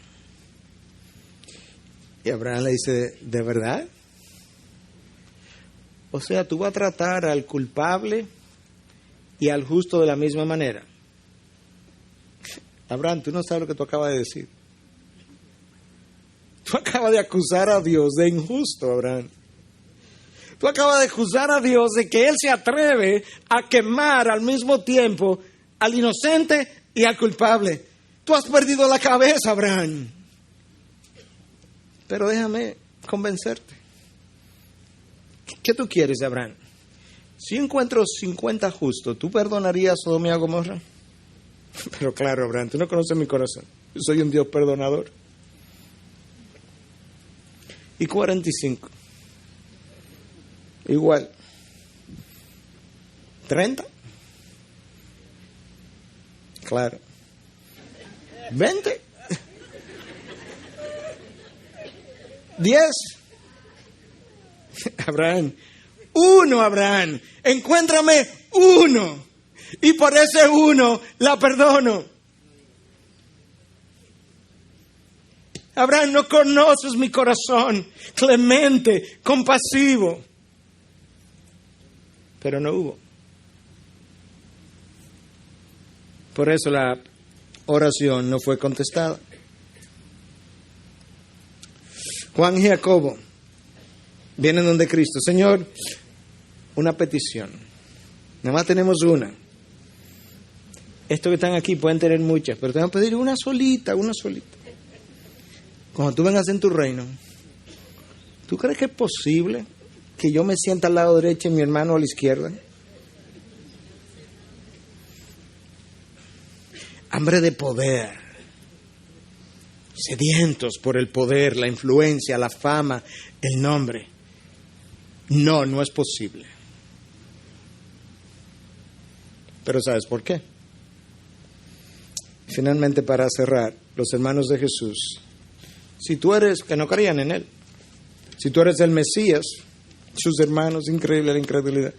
Y Abraham le dice, ¿de verdad? O sea, tú vas a tratar al culpable y al justo de la misma manera. Abraham, tú no sabes lo que tú acabas de decir. Tú acabas de acusar a Dios de injusto, Abraham. Tú acabas de acusar a Dios de que Él se atreve a quemar al mismo tiempo al inocente y al culpable. Tú has perdido la cabeza, Abraham. Pero déjame convencerte. ¿Qué tú quieres, Abraham? Si encuentro 50 justos, ¿tú perdonarías a Sodoma y a Gomorra? Pero claro, Abraham, tú no conoces mi corazón. Yo soy un Dios perdonador. Y 45. Igual. 30. Claro. 20. 10. Abraham. Uno, Abraham. Encuéntrame uno. Y por ese uno la perdono. Abraham, no conoces mi corazón. Clemente, compasivo. Pero no hubo. Por eso la oración no fue contestada. Juan y Jacobo vienen donde Cristo. Señor, una petición. Nada más tenemos una. Estos que están aquí pueden tener muchas, pero te van a pedir una solita, una solita. Cuando tú vengas en tu reino, ¿tú crees que es posible que yo me sienta al lado derecho y mi hermano a la izquierda? Hambre de poder, sedientos por el poder, la influencia, la fama, el nombre. No, no es posible. Pero ¿sabes por qué? Finalmente, para cerrar, los hermanos de Jesús, si tú eres, que no creían en Él, si tú eres el Mesías, sus hermanos, increíble la incredulidad,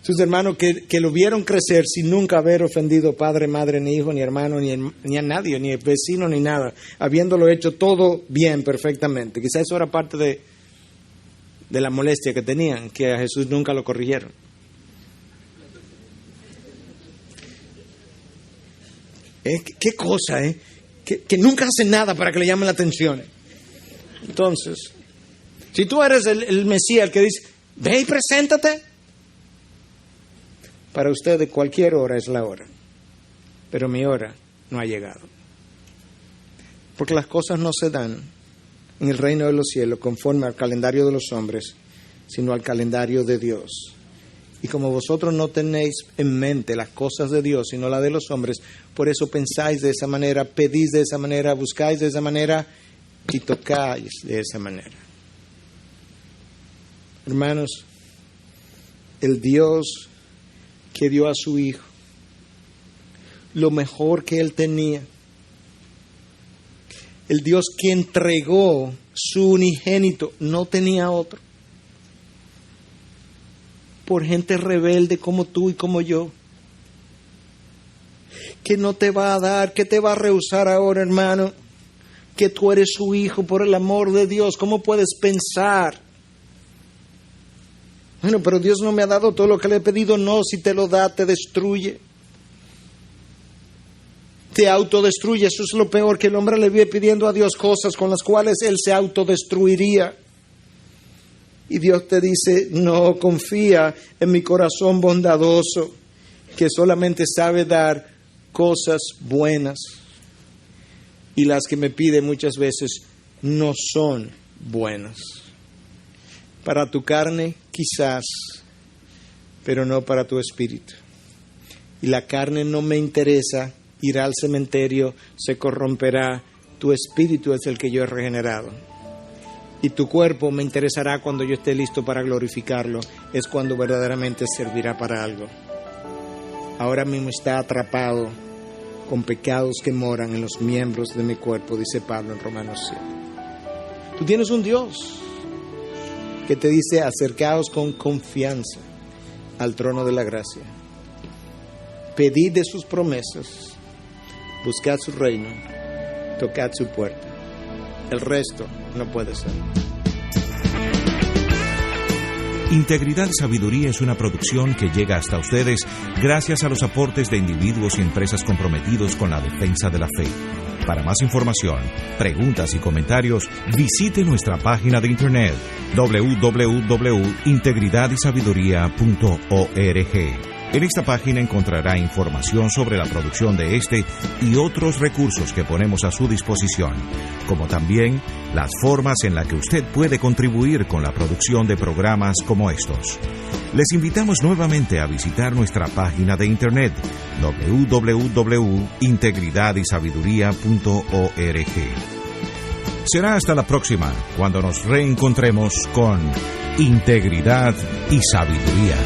sus hermanos que lo vieron crecer sin nunca haber ofendido padre, madre, ni hijo, ni hermano, ni a nadie, ni vecino, ni nada, habiéndolo hecho todo bien, perfectamente. Quizás eso era parte de la molestia que tenían, que a Jesús nunca lo corrigieron. ¿Qué cosa, que nunca hace nada para que le llame la atención? Entonces, si tú eres el Mesías, el que dice, ve y preséntate, para ustedes cualquier hora es la hora, pero mi hora no ha llegado. Porque las cosas no se dan en el reino de los cielos conforme al calendario de los hombres, sino al calendario de Dios. Y como vosotros no tenéis en mente las cosas de Dios, sino las de los hombres, por eso pensáis de esa manera, pedís de esa manera, buscáis de esa manera y tocáis de esa manera. Hermanos, el Dios que dio a su Hijo lo mejor que Él tenía, el Dios que entregó su unigénito, no tenía otro, por gente rebelde como tú y como yo, que no te va a dar, que te va a rehusar ahora, hermano, que tú eres su hijo por el amor de Dios. ¿Cómo puedes pensar? Bueno, pero Dios no me ha dado todo lo que le he pedido. No, si te lo da, te destruye. te autodestruye. Eso es lo peor, que el hombre le vive pidiendo a Dios cosas con las cuales él se autodestruiría. Y Dios te dice, no, confía en mi corazón bondadoso, que solamente sabe dar cosas buenas. Y las que me pide muchas veces no son buenas. Para tu carne, quizás, pero no para tu espíritu. Y la carne no me interesa, irá al cementerio, se corromperá. Tu espíritu es el que yo he regenerado. Y tu cuerpo me interesará cuando yo esté listo para glorificarlo. Es cuando verdaderamente servirá para algo. Ahora mismo está atrapado con pecados que moran en los miembros de mi cuerpo, dice Pablo en Romanos 7. Tú tienes un Dios que te dice, acercaos con confianza al trono de la gracia. Pedid de sus promesas, buscad su reino, tocad su puerta. El resto no puede ser. Integridad y Sabiduría es una producción que llega hasta ustedes gracias a los aportes de individuos y empresas comprometidos con la defensa de la fe. Para más información, preguntas y comentarios, visite nuestra página de internet www.integridadysabiduría.org. En esta página encontrará información sobre la producción de este y otros recursos que ponemos a su disposición, como también las formas en las que usted puede contribuir con la producción de programas como estos. Les invitamos nuevamente a visitar nuestra página de internet www.integridadysabiduría.org. Será hasta la próxima, cuando nos reencontremos con Integridad y Sabiduría.